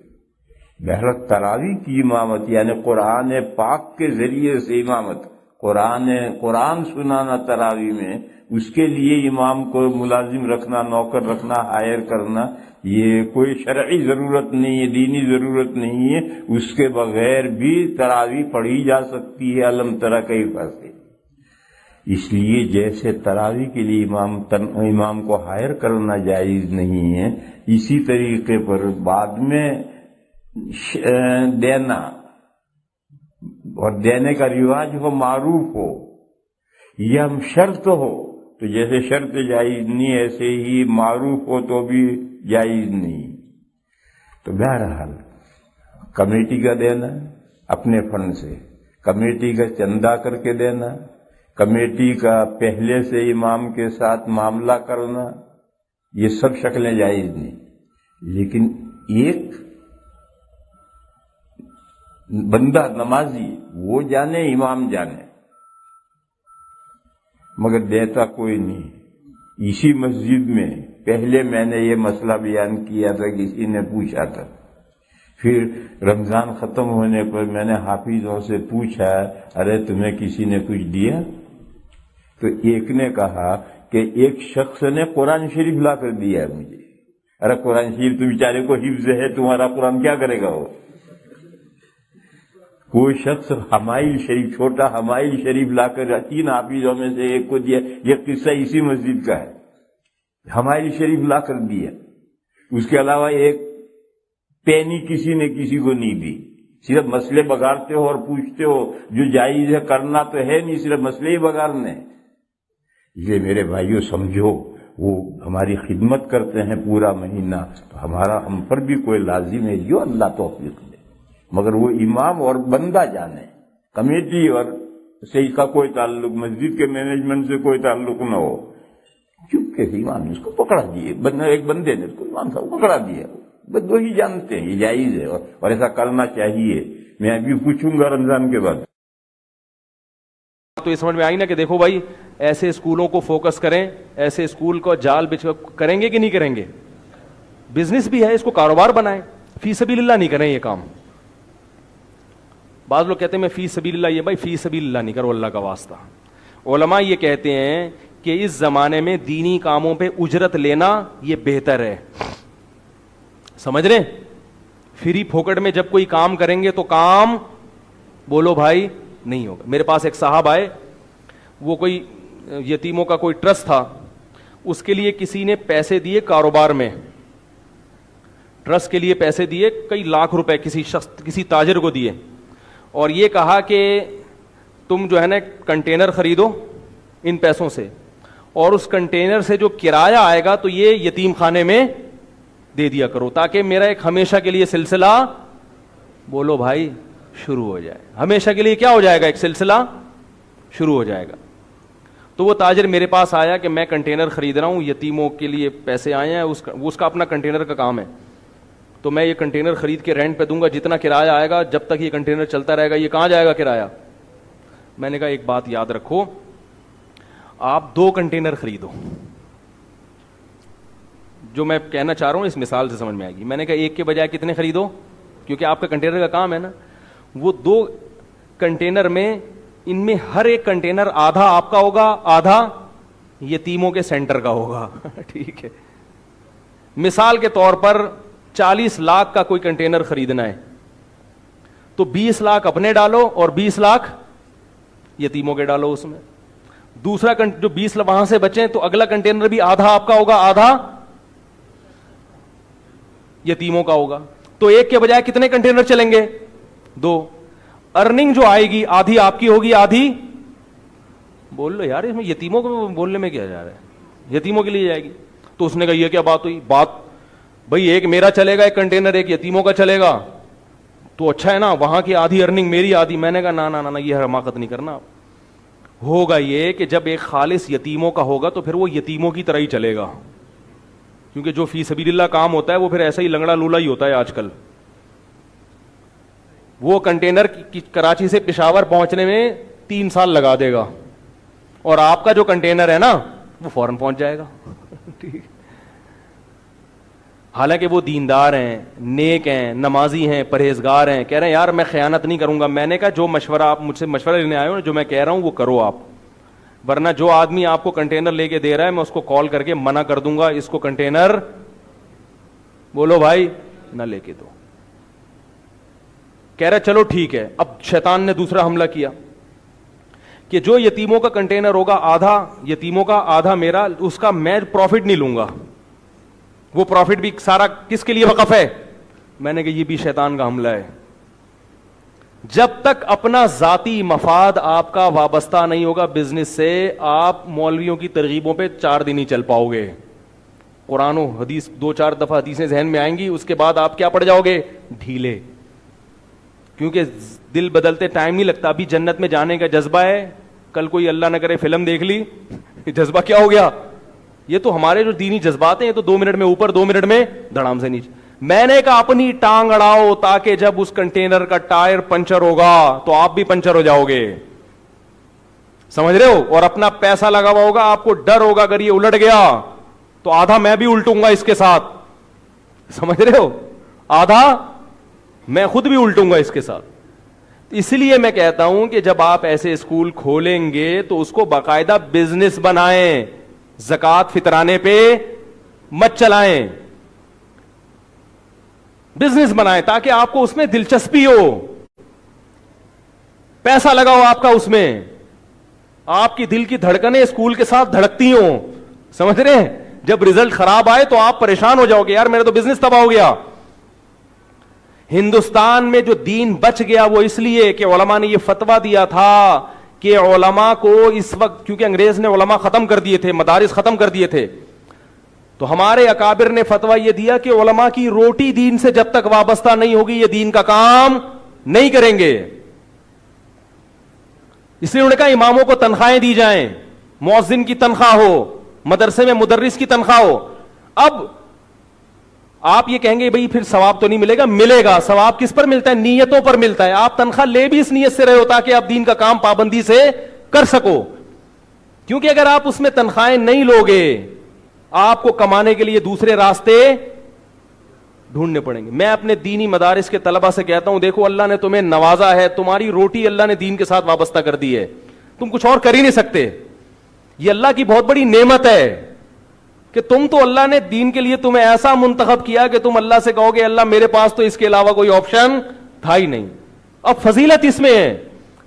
بہرحال تراویح کی امامت یعنی قرآن پاک کے ذریعے سے امامت، قرآن سنانا تراویح میں، اس کے لیے امام کو ملازم رکھنا، نوکر رکھنا، ہائر کرنا، یہ کوئی شرعی ضرورت نہیں ہے، دینی ضرورت نہیں ہے، اس کے بغیر بھی تراویح پڑھی جا سکتی ہے علم ترا کیفیہ سے۔ اس لیے جیسے تراویح کے لیے امام کو ہائر کرنا جائز نہیں ہے، اسی طریقے پر بعد میں دینا اور دینے کا رواج ہو، معروف ہو یا شرط ہو، تو جیسے شرط جائز نہیں ایسے ہی معروف ہو تو بھی جائز نہیں۔ تو بہرحال کمیٹی کا دینا اپنے فنڈ سے، کمیٹی کا چندہ کر کے دینا، کمیٹی کا پہلے سے امام کے ساتھ معاملہ کرنا، یہ سب شکلیں جائز نہیں۔ لیکن ایک بندہ نمازی وہ جانے، امام جانے، مگر دیتا کوئی نہیں۔ اسی مسجد میں پہلے میں نے یہ مسئلہ بیان کیا تھا، کسی نے پوچھا تھا، پھر رمضان ختم ہونے پر میں نے حافظوں سے پوچھا، ارے تمہیں کسی نے کچھ دیا؟ تو ایک نے کہا کہ ایک شخص نے قرآن شریف لا کر دیا ہے مجھے۔ ارے قرآن شریف تو بیچارے کو حفظ ہے، تمہارا قرآن کیا کرے گا وہ؟ کوئی شخص حمائل شریف، چھوٹا حمائل شریف لا کر 3 حافظوں میں سے ایک کو دیا، یہ قصہ اسی مسجد کا ہے، حمائل شریف لا کر دیا۔ اس کے علاوہ ایک پینی کسی نے کسی کو نہیں دی، صرف مسئلے بگاڑتے ہو اور پوچھتے ہو، جو جائز ہے کرنا تو ہے نہیں، صرف مسئلے ہی بگاڑنے۔ یہ میرے بھائیوں سمجھو، وہ ہماری خدمت کرتے ہیں پورا مہینہ، تو ہم پر بھی کوئی لازم ہے جو اللہ توفیق دے، مگر وہ امام اور بندہ جانے، کمیٹی اور سے اس کا کوئی تعلق، مسجد کے مینجمنٹ سے کوئی تعلق نہ ہو۔ چپکے سے امام نے اس کو پکڑا دیے، ایک بندے نے اس کو امام صاحب پکڑا دیا، بس وہی جانتے ہیں یہ جائز ہے اور ایسا کرنا چاہیے۔ میں ابھی پوچھوں گا رمضان کے بعد۔ تو یہ سمجھ میں آئی نا کہ دیکھو بھائی، ایسے اسکولوں کو فوکس کریں، ایسے اسکول کو جال بچ کریں گے کہ نہیں کریں گے؟ بزنس بھی ہے، اس کو کاروبار بنائیں، فی سبیل اللہ نہیں کریں یہ کام۔ بعض لوگ کہتے ہیں میں فی سبیل اللہ، یہ بھائی فی سبیل اللہ نہیں کرو، اللہ کا واسطہ۔ علماء یہ کہتے ہیں کہ اس زمانے میں دینی کاموں پہ اجرت لینا یہ بہتر ہے، سمجھ رہے؟ فری پھوکٹ میں جب کوئی کام کریں گے تو کام بولو بھائی نہیں ہوگا۔ میرے پاس ایک صاحب آئے، وہ کوئی یتیموں کا کوئی ٹرسٹ تھا، اس کے لیے کسی نے پیسے دیے کاروبار میں، ٹرسٹ کے لیے پیسے دیے کئی لاکھ روپے، کسی شخص کسی تاجر کو دیے، اور یہ کہا کہ تم جو ہے نا کنٹینر خریدو ان پیسوں سے، اور اس کنٹینر سے جو کرایہ آئے گا تو یہ یتیم خانے میں دے دیا کرو, تاکہ میرا ایک ہمیشہ کے لیے سلسلہ, بولو بھائی, شروع ہو جائے. ہمیشہ کے لیے کیا ہو جائے گا؟ ایک سلسلہ شروع ہو جائے گا. تو وہ تاجر میرے پاس آیا کہ میں کنٹینر خرید رہا ہوں, یتیموں کے لیے پیسے آئے ہیں, اس کا اپنا کنٹینر کا کام ہے, تو میں یہ کنٹینر خرید کے رینٹ پہ دوں گا, جتنا کرایہ آئے گا جب تک یہ کنٹینر چلتا رہے گا. یہ کہاں جائے گا کرایہ؟ میں نے کہا ایک بات یاد رکھو, آپ 2 کنٹینر خریدو. جو میں کہنا چاہ رہا ہوں اس مثال سے سمجھ میں آئے گی. میں نے کہا ایک کے بجائے کتنے خریدو, کیونکہ آپ کا کنٹینر کا کام ہے نا. وہ 2 کنٹینر میں, ان میں ہر ایک کنٹینر آدھا آپ کا ہوگا, آدھا یتیموں کے سینٹر کا ہوگا. ٹھیک ہے. مثال کے طور پر 40 لاکھ کا کوئی کنٹینر خریدنا ہے, تو 20 لاکھ اپنے ڈالو اور 20 لاکھ یتیموں کے ڈالو اس میں. دوسرا جو 20 وہاں سے بچے تو اگلا کنٹینر بھی آدھا آپ کا ہوگا, آدھا یتیموں کا ہوگا. تو ایک کے بجائے کتنے کنٹینر چلیں گے؟ 2. ارننگ جو آئے گی آدھی آپ کی ہوگی, آدھی بول لو یار, اس میں یتیموں کو بولنے میں کیا جا رہا ہے, یتیموں کے لیے جائے گی. تو اس نے کہا یہ کیا بات ہوئی؟ بات بھائی ایک میرا چلے گا, ایک کنٹینر ایک یتیموں کا چلے گا, تو اچھا ہے نا, وہاں کی آدھی ارننگ میری آدھی. میں نے کہا نا نا, یہ حماقت نہیں کرنا. ہوگا یہ کہ جب ایک خالص یتیموں کا ہوگا تو پھر وہ یتیموں کی طرح ہی چلے گا, کیونکہ جو فی سبیل اللہ کام ہوتا ہے وہ پھر ایسا ہی لنگڑا لولا ہی ہوتا ہے آج کل. وہ کنٹینر کراچی سے پشاور پہنچنے میں 3 سال لگا دے گا, اور آپ کا جو کنٹینر ہے نا وہ فوراً پہنچ جائے گا. ٹھیک. حالانکہ وہ دیندار ہیں, نیک ہیں, نمازی ہیں, پرہیزگار ہیں, کہہ رہے ہیں یار میں خیانت نہیں کروں گا. میں نے کہا جو مشورہ آپ مجھ سے مشورہ لینے آئے ہو, جو میں کہہ رہا ہوں وہ کرو آپ, ورنہ جو آدمی آپ کو کنٹینر لے کے دے رہا ہے میں اس کو کال کر کے منع کر دوں گا, اس کو کنٹینر بولو بھائی نہ لے کے دو. کہہ رہا چلو ٹھیک ہے. اب شیطان نے دوسرا حملہ کیا کہ جو یتیموں کا کنٹینر ہوگا آدھا یتیموں کا, آدھا میرا, اس کا میں پروفٹ نہیں لوں گا. وہ پروفٹ بھی سارا کس کے لیے وقف ہے؟ میں نے کہا یہ بھی شیطان کا حملہ ہے. جب تک اپنا ذاتی مفاد آپ کا وابستہ نہیں ہوگا بزنس سے, آپ مولویوں کی ترغیبوں پہ 4 دن ہی چل پاؤ گے. قرآن و حدیث 2-4 دفعہ حدیثیں ذہن میں آئیں گی, اس کے بعد آپ کیا پڑ جاؤ گے؟ ڈھیلے. کیونکہ دل بدلتے ٹائم نہیں لگتا. ابھی جنت میں جانے کا جذبہ ہے, کل کوئی اللہ نہ کرے فلم دیکھ لی, جذبہ کیا ہو گیا؟ یہ تو ہمارے جو دینی جذبات ہیں یہ تو 2 منٹ میں اوپر 2 منٹ میں دھڑام سے نیچے. میں نے کہا اپنی ٹانگ اڑاؤ, تاکہ جب اس کنٹینر کا ٹائر پنچر ہوگا تو آپ بھی پنچر ہو جاؤ گے. سمجھ رہے ہو؟ اور اپنا پیسہ لگا ہوا ہوگا, آپ کو ڈر ہوگا اگر یہ الٹ گیا تو آدھا میں بھی الٹوں گا اس کے ساتھ. سمجھ رہے ہو؟ آدھا میں خود بھی الٹوں گا اس کے ساتھ. اس لیے میں کہتا ہوں کہ جب آپ ایسے اسکول کھولیں گے تو اس کو باقاعدہ بزنس بنائیں, زکوٰۃ فطرانے پہ مت چلائیں, بزنس بنائیں تاکہ آپ کو اس میں دلچسپی ہو, پیسہ لگاؤ آپ کا اس میں, آپ کی دل کی دھڑکنیں اسکول کے ساتھ دھڑکتی ہوں. سمجھ رہے ہیں؟ جب رزلٹ خراب آئے تو آپ پریشان ہو جاؤ گے, یار میرا تو بزنس تباہ ہو گیا. ہندوستان میں جو دین بچ گیا وہ اس لیے کہ علماء نے یہ فتویٰ دیا تھا کہ علماء کو اس وقت, کیونکہ انگریز نے علماء ختم کر دیے تھے, مدارس ختم کر دیے تھے, تو ہمارے اکابر نے فتویٰ یہ دیا کہ علماء کی روٹی دین سے جب تک وابستہ نہیں ہوگی یہ دین کا کام نہیں کریں گے. اس لیے انہوں نے کہا اماموں کو تنخواہیں دی جائیں, مؤذن کی تنخواہ ہو, مدرسے میں مدرس کی تنخواہ ہو. اب آپ یہ کہیں گے بھئی پھر ثواب تو نہیں ملے گا. ملے گا. ثواب کس پر ملتا ہے؟ نیتوں پر ملتا ہے. آپ تنخواہ لے بھی اس نیت سے رہے ہو تاکہ آپ دین کا کام پابندی سے کر سکو, کیونکہ اگر آپ اس میں تنخواہیں نہیں لوگے آپ کو کمانے کے لیے دوسرے راستے ڈھونڈنے پڑیں گے. میں اپنے دینی مدارس کے طلبہ سے کہتا ہوں دیکھو اللہ نے تمہیں نوازا ہے, تمہاری روٹی اللہ نے دین کے ساتھ وابستہ کر دی ہے, تم کچھ اور کر ہی نہیں سکتے. یہ اللہ کی بہت بڑی نعمت ہے کہ تم تو اللہ نے دین کے لیے تمہیں ایسا منتخب کیا کہ تم اللہ سے کہو گے اللہ میرے پاس تو اس کے علاوہ کوئی آپشن تھا ہی نہیں. اب فضیلت اس میں ہے.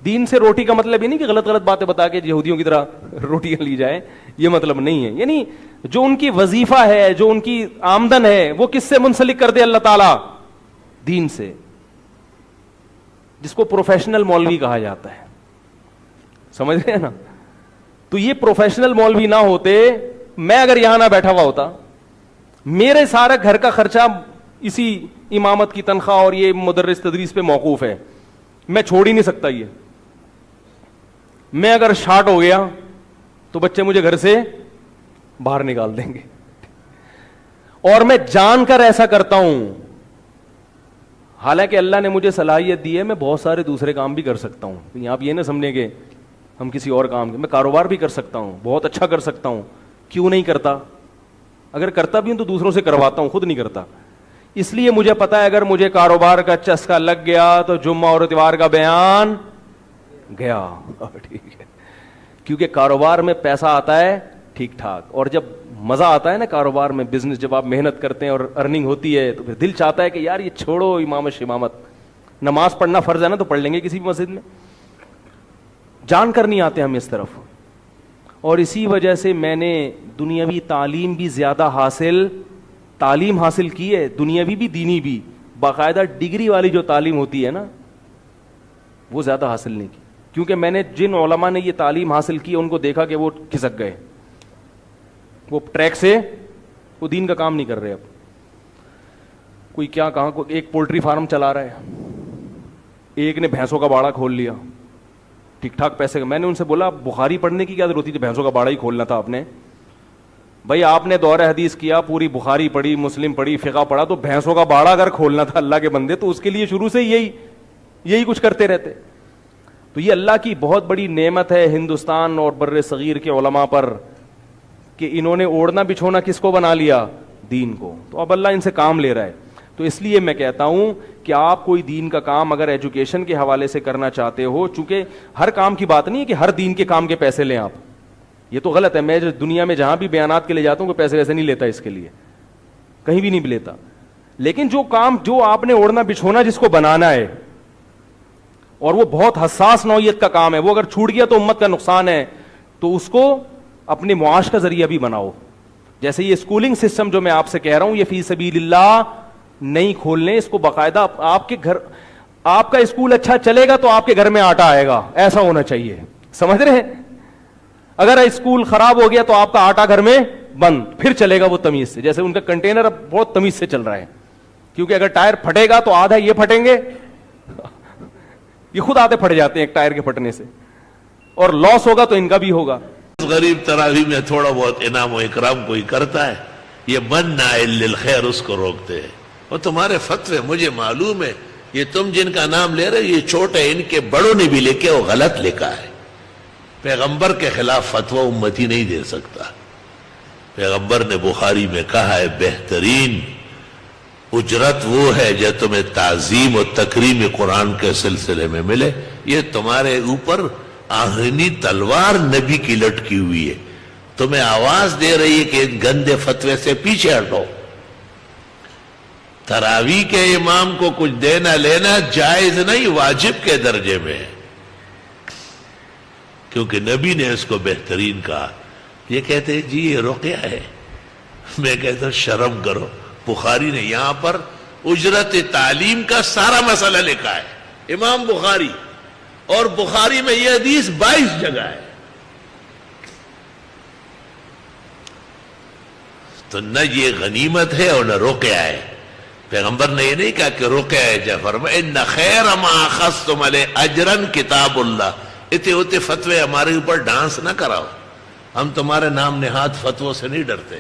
دین سے روٹی کا مطلب یہ نہیں کہ غلط غلط باتیں بتا کے یہودیوں کی طرح روٹیاں لی جائیں, یہ مطلب نہیں ہے. یعنی جو ان کی وظیفہ ہے, جو ان کی آمدن ہے, وہ کس سے منسلک کر دے اللہ تعالیٰ؟ دین سے, جس کو پروفیشنل مولوی کہا جاتا ہے. سمجھ رہے ہیں نا؟ تو یہ پروفیشنل مولوی نہ ہوتے, میں اگر یہاں نہ بیٹھا ہوا ہوتا, میرے سارا گھر کا خرچہ اسی امامت کی تنخواہ اور یہ مدرس تدریس پہ موقوف ہے, میں چھوڑ ہی نہیں سکتا یہ. میں اگر شارٹ ہو گیا تو بچے مجھے گھر سے باہر نکال دیں گے, اور میں جان کر ایسا کرتا ہوں. حالانکہ اللہ نے مجھے صلاحیت دی ہے, میں بہت سارے دوسرے کام بھی کر سکتا ہوں. آپ یہ نہ سمجھیں کہ ہم کسی اور کام کے, میں کاروبار بھی کر سکتا ہوں, بہت اچھا کر سکتا ہوں. کیوں نہیں کرتا؟ اگر کرتا بھی ہوں تو دوسروں سے کرواتا ہوں, خود نہیں کرتا. اس لیے مجھے پتا ہے اگر مجھے کاروبار کا چسکا لگ گیا تو جمعہ اور اتوار کا بیان گیا. ٹھیک ہے, کیونکہ کاروبار میں پیسہ آتا ہے ٹھیک ٹھاک, اور جب مزہ آتا ہے نا کاروبار میں, بزنس جب آپ محنت کرتے ہیں اور ارننگ ہوتی ہے تو پھر دل چاہتا ہے کہ یار یہ چھوڑو امامت شمامت, نماز پڑھنا فرض ہے نا تو پڑھ لیں گے کسی بھی مسجد میں, جان کر نہیں آتے ہم اس طرف. اور اسی وجہ سے میں نے دنیاوی تعلیم بھی زیادہ تعلیم حاصل کی ہے, دنیاوی بھی دینی بھی. باقاعدہ ڈگری والی جو تعلیم ہوتی ہے نا وہ زیادہ حاصل نہیں کی, کیونکہ میں نے جن علماء نے یہ تعلیم حاصل کی ان کو دیکھا کہ وہ کھسک گئے, وہ ٹریک سے, وہ دین کا کام نہیں کر رہے. اب کوئی کیا کہاں کو, ایک پولٹری فارم چلا رہا ہے, ایک نے بھینسوں کا باڑا کھول لیا ٹھیک ٹھاک پیسے کا. میں نے ان سے بولا بخاری پڑھنے کی کیا ضرورت تھی, بھینسوں کا باڑا ہی کھولنا تھا آپ نے. بھائی آپ نے دور حدیث کیا, پوری بخاری پڑھی, مسلم پڑھی, فقہ پڑھا, تو بھینسوں کا باڑا اگر کھولنا تھا اللہ کے بندے تو اس کے لیے شروع سے یہی کچھ کرتے رہتے. تو یہ اللہ کی بہت بڑی نعمت ہے ہندوستان اور بر صغیر کے علماء پر کہ انہوں نے اوڑھنا بچھونا کس کو بنا لیا, دین کو. تو اب اللہ ان سے کام لے رہا ہے. تو اس لیے میں کہتا ہوں کہ آپ کوئی دین کا کام اگر ایجوکیشن کے حوالے سے کرنا چاہتے ہو, چونکہ ہر کام کی بات نہیں ہے کہ ہر دین کے کام کے پیسے لیں آپ, یہ تو غلط ہے. میں جو دنیا میں جہاں بھی بیانات کے لے جاتا ہوں کوئی پیسے ویسے نہیں لیتا, اس کے لیے کہیں بھی نہیں لیتا. لیکن جو کام جو آپ نے اوڑھنا بچھونا جس کو بنانا ہے, اور وہ بہت حساس نوعیت کا کام ہے, وہ اگر چھوٹ گیا تو امت کا نقصان ہے, تو اس کو اپنے معاش کا ذریعہ بھی بناؤ. جیسے یہ اسکولنگ سسٹم جو میں آپ سے کہہ رہا ہوں, یہ فی سبیل اللہ نہیں کھولنے, اس کو باقاعدہ آپ کے گھر, آپ کا اسکول اچھا چلے گا تو آپ کے گھر میں آٹا آئے گا, ایسا ہونا چاہیے. سمجھ رہے ہیں؟ اگر اسکول خراب ہو گیا تو آپ کا آٹا گھر میں بند, پھر چلے گا وہ تمیز سے. جیسے ان کا کنٹینر اب بہت تمیز سے چل رہا ہے, کیونکہ اگر ٹائر پھٹے گا تو آدھا یہ پھٹیں گے, یہ خود آتے پھٹ جاتے ہیں ایک ٹائر کے پھٹنے سے, اور لاس ہوگا تو ان کا بھی ہوگا. غریب تراویح میں تھوڑا بہت انعام و اکرام کوئی کرتا ہے, یہ من نائل للخیر اس کو روکتے ہیں. اور تمہارے فتوے مجھے معلوم ہے, یہ تم جن کا نام لے رہے یہ چھوٹے, ان کے بڑوں نے بھی لکھے, وہ غلط لکھا ہے. پیغمبر کے خلاف فتوی امتی نہیں دے سکتا. پیغمبر نے بخاری میں کہا ہے بہترین اجرت وہ ہے جو تمہیں تعظیم و تکریم قرآن کے سلسلے میں ملے. یہ تمہارے اوپر آہنی تلوار نبی کی لٹکی ہوئی ہے, تمہیں آواز دے رہی ہے کہ ان گندے فتوے سے پیچھے ہٹو. تراویح کے امام کو کچھ دینا لینا جائز نہیں, واجب کے درجے میں ہے, کیونکہ نبی نے اس کو بہترین کہا. یہ کہتے ہیں جی یہ رقیہ ہے, میں کہتا ہوں شرم کرو. بخاری نے یہاں پر اجرت تعلیم کا سارا مسئلہ لکھا ہے, امام بخاری, اور بخاری میں یہ حدیث 22 جگہ ہے. تو نہ یہ غنیمت ہے اور نہ رقیہ ہے. پیغمبر نے یہ نہیں کہا کہ رقیہ ہے, جعفر ان خیر ما اخذتم علیہ اجرا کتاب اللہ. اتنے ہوتے فتوے ہمارے اوپر ڈانس نہ کراؤ, ہم تمہارے نام نہاد فتووں سے نہیں ڈرتے.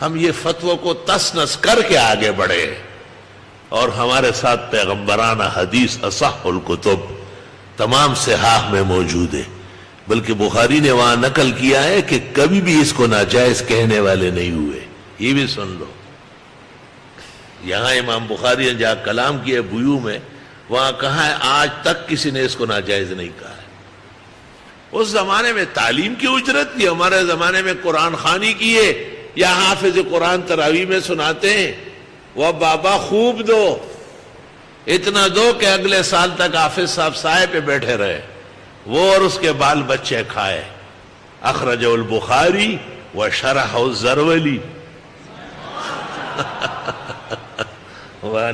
ہم یہ فتووں کو تس نس کر کے آگے بڑھے, اور ہمارے ساتھ پیغمبرانہ حدیث اصح الکتب تمام صحاح میں موجود ہے. بلکہ بخاری نے وہاں نقل کیا ہے کہ کبھی بھی اس کو ناجائز کہنے والے نہیں ہوئے. یہ بھی سن لو, یہاں امام بخاری نے جہاں کلام کیا بیو میں, وہاں کہا ہے آج تک کسی نے اس کو ناجائز نہیں کہا ہے. اس زمانے میں تعلیم کی اجرت تھی, ہمارے زمانے میں قرآن خوانی کی ہے, یا حافظ قرآن تراویح میں سناتے ہیں, وہ بابا خوب دو, اتنا دو کہ اگلے سال تک حافظ صاحب سائے پہ بیٹھے رہے, وہ اور اس کے بال بچے کھائے. اخرج البخاری و شرح الزرولی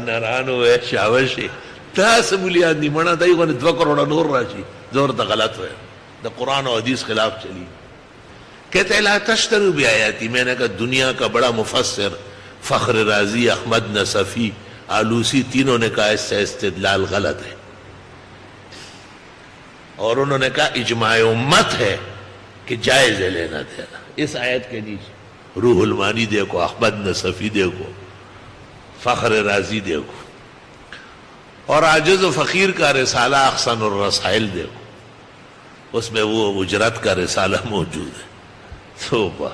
نرانو ہے شاوشی تاس بلیاد نہیں منا تھا 2 کروڑ نور راشی زور تا غلط ہوئے, دا قرآن و حدیث خلاف چلی. کہتے لا تشتروا بآیاتی. میں نے کہا دنیا کا بڑا مفسر فخر رازی، احمد نصفی، آلوسی، تینوں نے کہا اس سے استدلال غلط ہے، اور انہوں نے کہا اجماع امت ہے کہ جائز ہے لینا دینا. اس آیت کے نیچے روح المانی دیکھو، احمد نصفی دیکھو، فخر رازی دیکھو، اور عاجز و فقیر کا رسالہ احسن الرسائل دیکھو، اس میں وہ اجرت کا رسالہ موجود ہے. توبہ.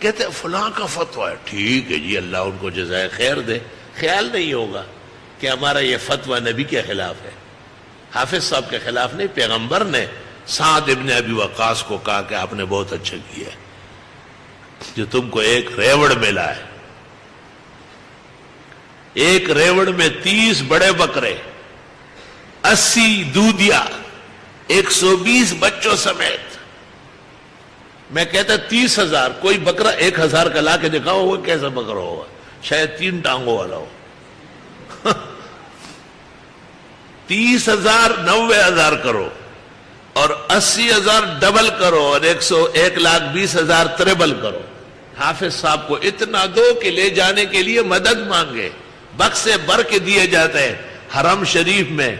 کہتے ہیں فلاں کا فتویٰ ہے، ٹھیک ہے جی، اللہ ان کو جزائے خیر دے. خیال نہیں ہوگا کہ ہمارا یہ فتویٰ نبی کے خلاف ہے، حافظ صاحب کے خلاف نہیں. پیغمبر نے سعد ابن ابی وقاص کو کہا کہ آپ نے بہت اچھا کیا ہے جو تم کو ایک ریوڑ ملا ہے. ایک ریوڑ میں 30 بڑے بکرے، 80 دودیا، 120 بچوں سمیت. میں کہتا 30,000، کوئی بکرا 1,000 کا لا کے دکھاؤ، وہ کیسا بکرا ہوگا؟ شاید 3 ٹانگوں والا ہو. 30,000 90,000 کرو، اور 80,000 ڈبل کرو، اور 1,20,000 ٹریبل کرو. حافظ صاحب کو اتنا دو کہ لے جانے کے لیے مدد مانگے. بکسے بھر کے دیے جاتے ہیں. حرم شریف میں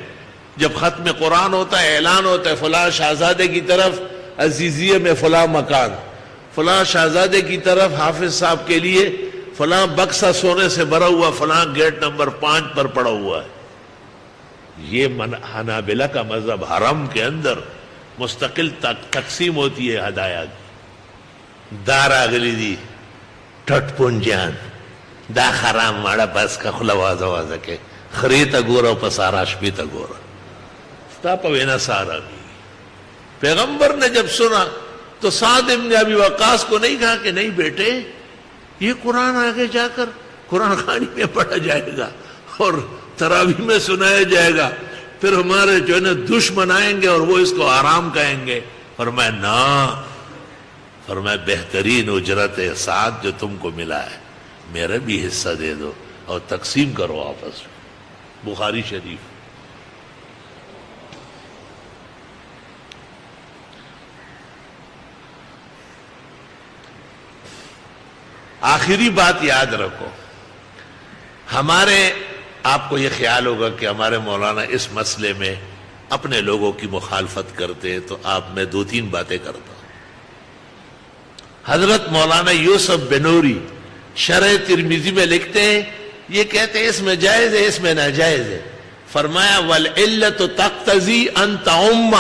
جب ختم قرآن ہوتا ہے، اعلان ہوتا ہے فلاں شہزادے کی طرف عزیزیہ میں فلاں مکان، فلاں شہزادے کی طرف حافظ صاحب کے لیے فلاں بکسا سونے سے بھرا ہوا فلاں گیٹ نمبر 5 پر پڑا ہوا ہے. یہ حنابلہ کا مذہب. حرم کے اندر مستقل تقسیم ہوتی ہے ہدایہ کی. دارا گلی دی ٹٹ پونجان دا خرام ماڑا بس کا خلا واضح واضح کے خریتا گورا پسارا شپیتا گورا ستا پوینا سارا بھی. پیغمبر نے جب سنا تو سعد ابن ابی وقاص کو نہیں کہا کہ نہیں بیٹے، یہ قرآن آگے جا کر قرآن خوانی میں پڑھا جائے گا اور تراویح میں سنایا جائے گا، پھر ہمارے جو ہے نا دشمن آئیں گے اور وہ اس کو آرام کہیں گے. فرمایا نہ، فرمایا بہترین اجرت ہے سعد جو تم کو ملا ہے، میرا بھی حصہ دے دو اور تقسیم کرو آپس میں. بخاری شریف. آخری بات یاد رکھو، ہمارے آپ کو یہ خیال ہوگا کہ ہمارے مولانا اس مسئلے میں اپنے لوگوں کی مخالفت کرتے، تو آپ میں 2-3 باتیں کرتا ہوں. حضرت مولانا یوسف بنوری شرح ترمذی میں لکھتے ہیں، یہ کہتے ہیں اس میں جائز ہے، اس میں ناجائز ہے. فرمایا والعلت تقتضی ان تعم،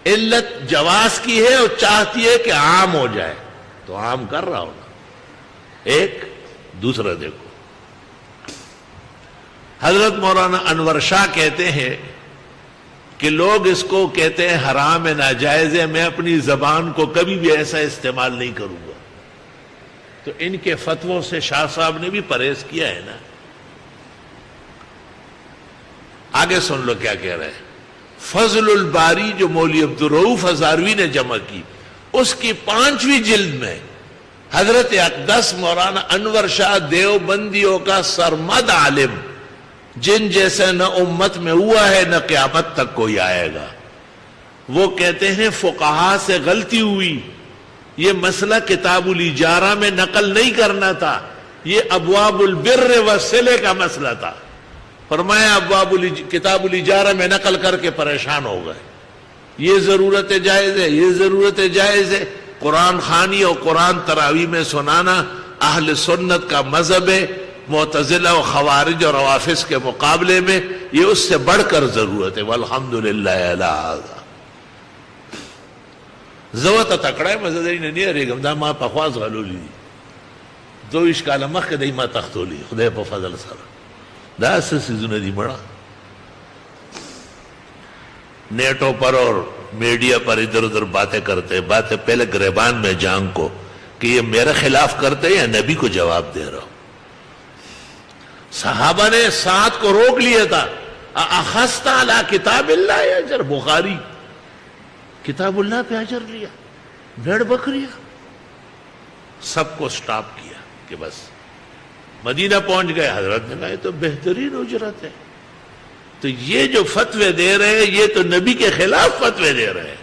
علت جواز کی ہے اور چاہتی ہے کہ عام ہو جائے، تو عام کر رہا ہوں. ایک دوسرا دیکھو، حضرت مولانا انور شاہ کہتے ہیں کہ لوگ اس کو کہتے ہیں حرام ہے، ناجائز ہے، میں اپنی زبان کو کبھی بھی ایسا استعمال نہیں کروں گا. تو ان کے فتووں سے شاہ صاحب نے بھی پرہیز کیا ہے نا. آگے سن لو کیا کہہ رہے ہیں. فضل الباری جو مولوی عبدالرؤوف ہزاروی نے جمع کی، اس کی 5ویں جلد میں حضرت اقدس مولانا انور شاہ دیوبندیوں کا سرمد عالم، جن جیسے نہ امت میں ہوا ہے نہ قیامت تک کوئی آئے گا، وہ کہتے ہیں فقہا سے غلطی ہوئی، یہ مسئلہ کتاب الاجارہ میں نقل نہیں کرنا تھا، یہ ابواب البر والصلہ کا مسئلہ تھا. فرمایا کتاب الاجارہ میں نقل کر کے پریشان ہو گئے. یہ ضرورت جائز ہے، یہ ضرورت جائز ہے. قرآن خوانی اور قرآن تراویح میں سنانا اہل سنت کا مذہب ہے. معتزلہ و خوارج اور روافض کے مقابلے میں یہ اس سے بڑھ کر ضرورت ہے. والحمدللہ علی ھذا. زوت تکڑا ہے مزدری نے نہیں ریگم دا ما پخواز غلولی دی 22 کاله مخکې دی ما تختولی خدای په فضل سره دا څه سيزونه دي مړه. نیٹوں پر اور میڈیا پر ادھر ادھر باتیں کرتے، باتیں پہلے گریبان میں جان کو کہ یہ میرے خلاف کرتے یا نبی کو جواب دے رہا ہوں. صحابہ نے ساتھ کو روک لیا تھا. اخذت علی کتاب اللہ اجر، بخاری کتاب اللہ پہ اجر لیا، بھیڑ بکریاں سب کو سٹاپ کیا کہ بس مدینہ پہنچ گئے. حضرت نے کہا یہ تو بہترین اجرت ہے. تو یہ جو فتوے دے رہے ہیں یہ تو نبی کے خلاف فتوے دے رہے ہیں.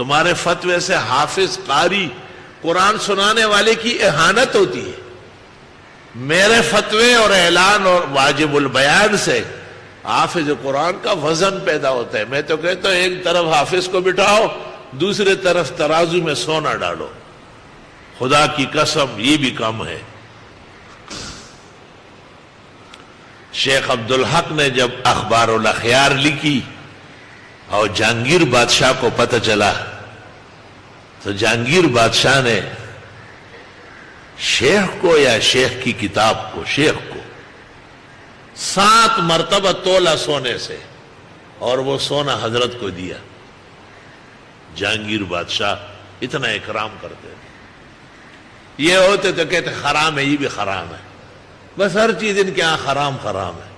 تمہارے فتوے سے حافظ قاری قرآن سنانے والے کی اہانت ہوتی ہے. میرے فتوے اور اعلان اور واجب البیان سے حافظ قرآن کا وزن پیدا ہوتا ہے. میں تو کہتا ہوں ایک طرف حافظ کو بٹھاؤ, دوسرے طرف ترازو میں سونا ڈالو. خدا کی قسم یہ بھی کم ہے. شیخ عبدالحق نے جب اخبار الاخیار لکھی اور جہانگیر بادشاہ کو پتہ چلا تو جہانگیر بادشاہ نے شیخ کو یا شیخ کی کتاب کو, شیخ کو 7 مرتبہ تولا سونے سے, اور وہ سونا حضرت کو دیا. جہانگیر بادشاہ اتنا اکرام کرتے تھے. یہ ہوتے تو کہتے حرام ہے, یہ بھی حرام ہے. بس ہر چیز ان کے یہاں حرام حرام ہے.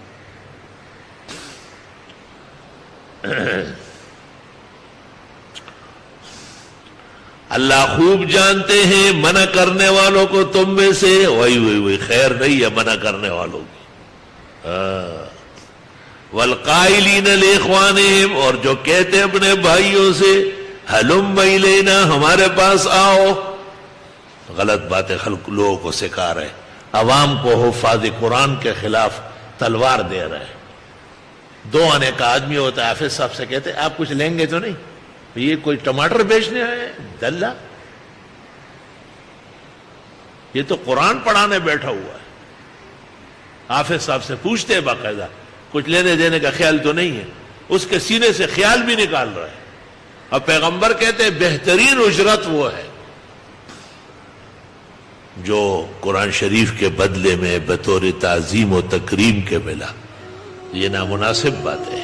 اللہ خوب جانتے ہیں منع کرنے والوں کو تم میں سے, وہی خیر نہیں ہے منع کرنے والوں کی. والقائلین لاخوانہم, اور جو کہتے اپنے بھائیوں سے ہلم الینا, ہمارے پاس آؤ. غلط باتیں خلق لوگوں کو سکھا رہے, عوام کو حفاظ قرآن کے خلاف تلوار دے رہے. 2 آنے کا آدمی ہوتا ہے, حافظ صاحب سے کہتے آپ کچھ لیں گے تو نہیں, یہ کوئی ٹماٹر بیچنے آئے دلہ, یہ تو قرآن پڑھانے بیٹھا ہوا ہے. حافظ صاحب سے پوچھتے ہیں باقاعدہ, کچھ لینے دینے کا خیال تو نہیں ہے. اس کے سینے سے خیال بھی نکال رہے ہیں. اور پیغمبر کہتے ہیں بہترین اجرت وہ ہے جو قرآن شریف کے بدلے میں بطور تعظیم و تکریم کے ملا. یہ نامناسب بات ہے.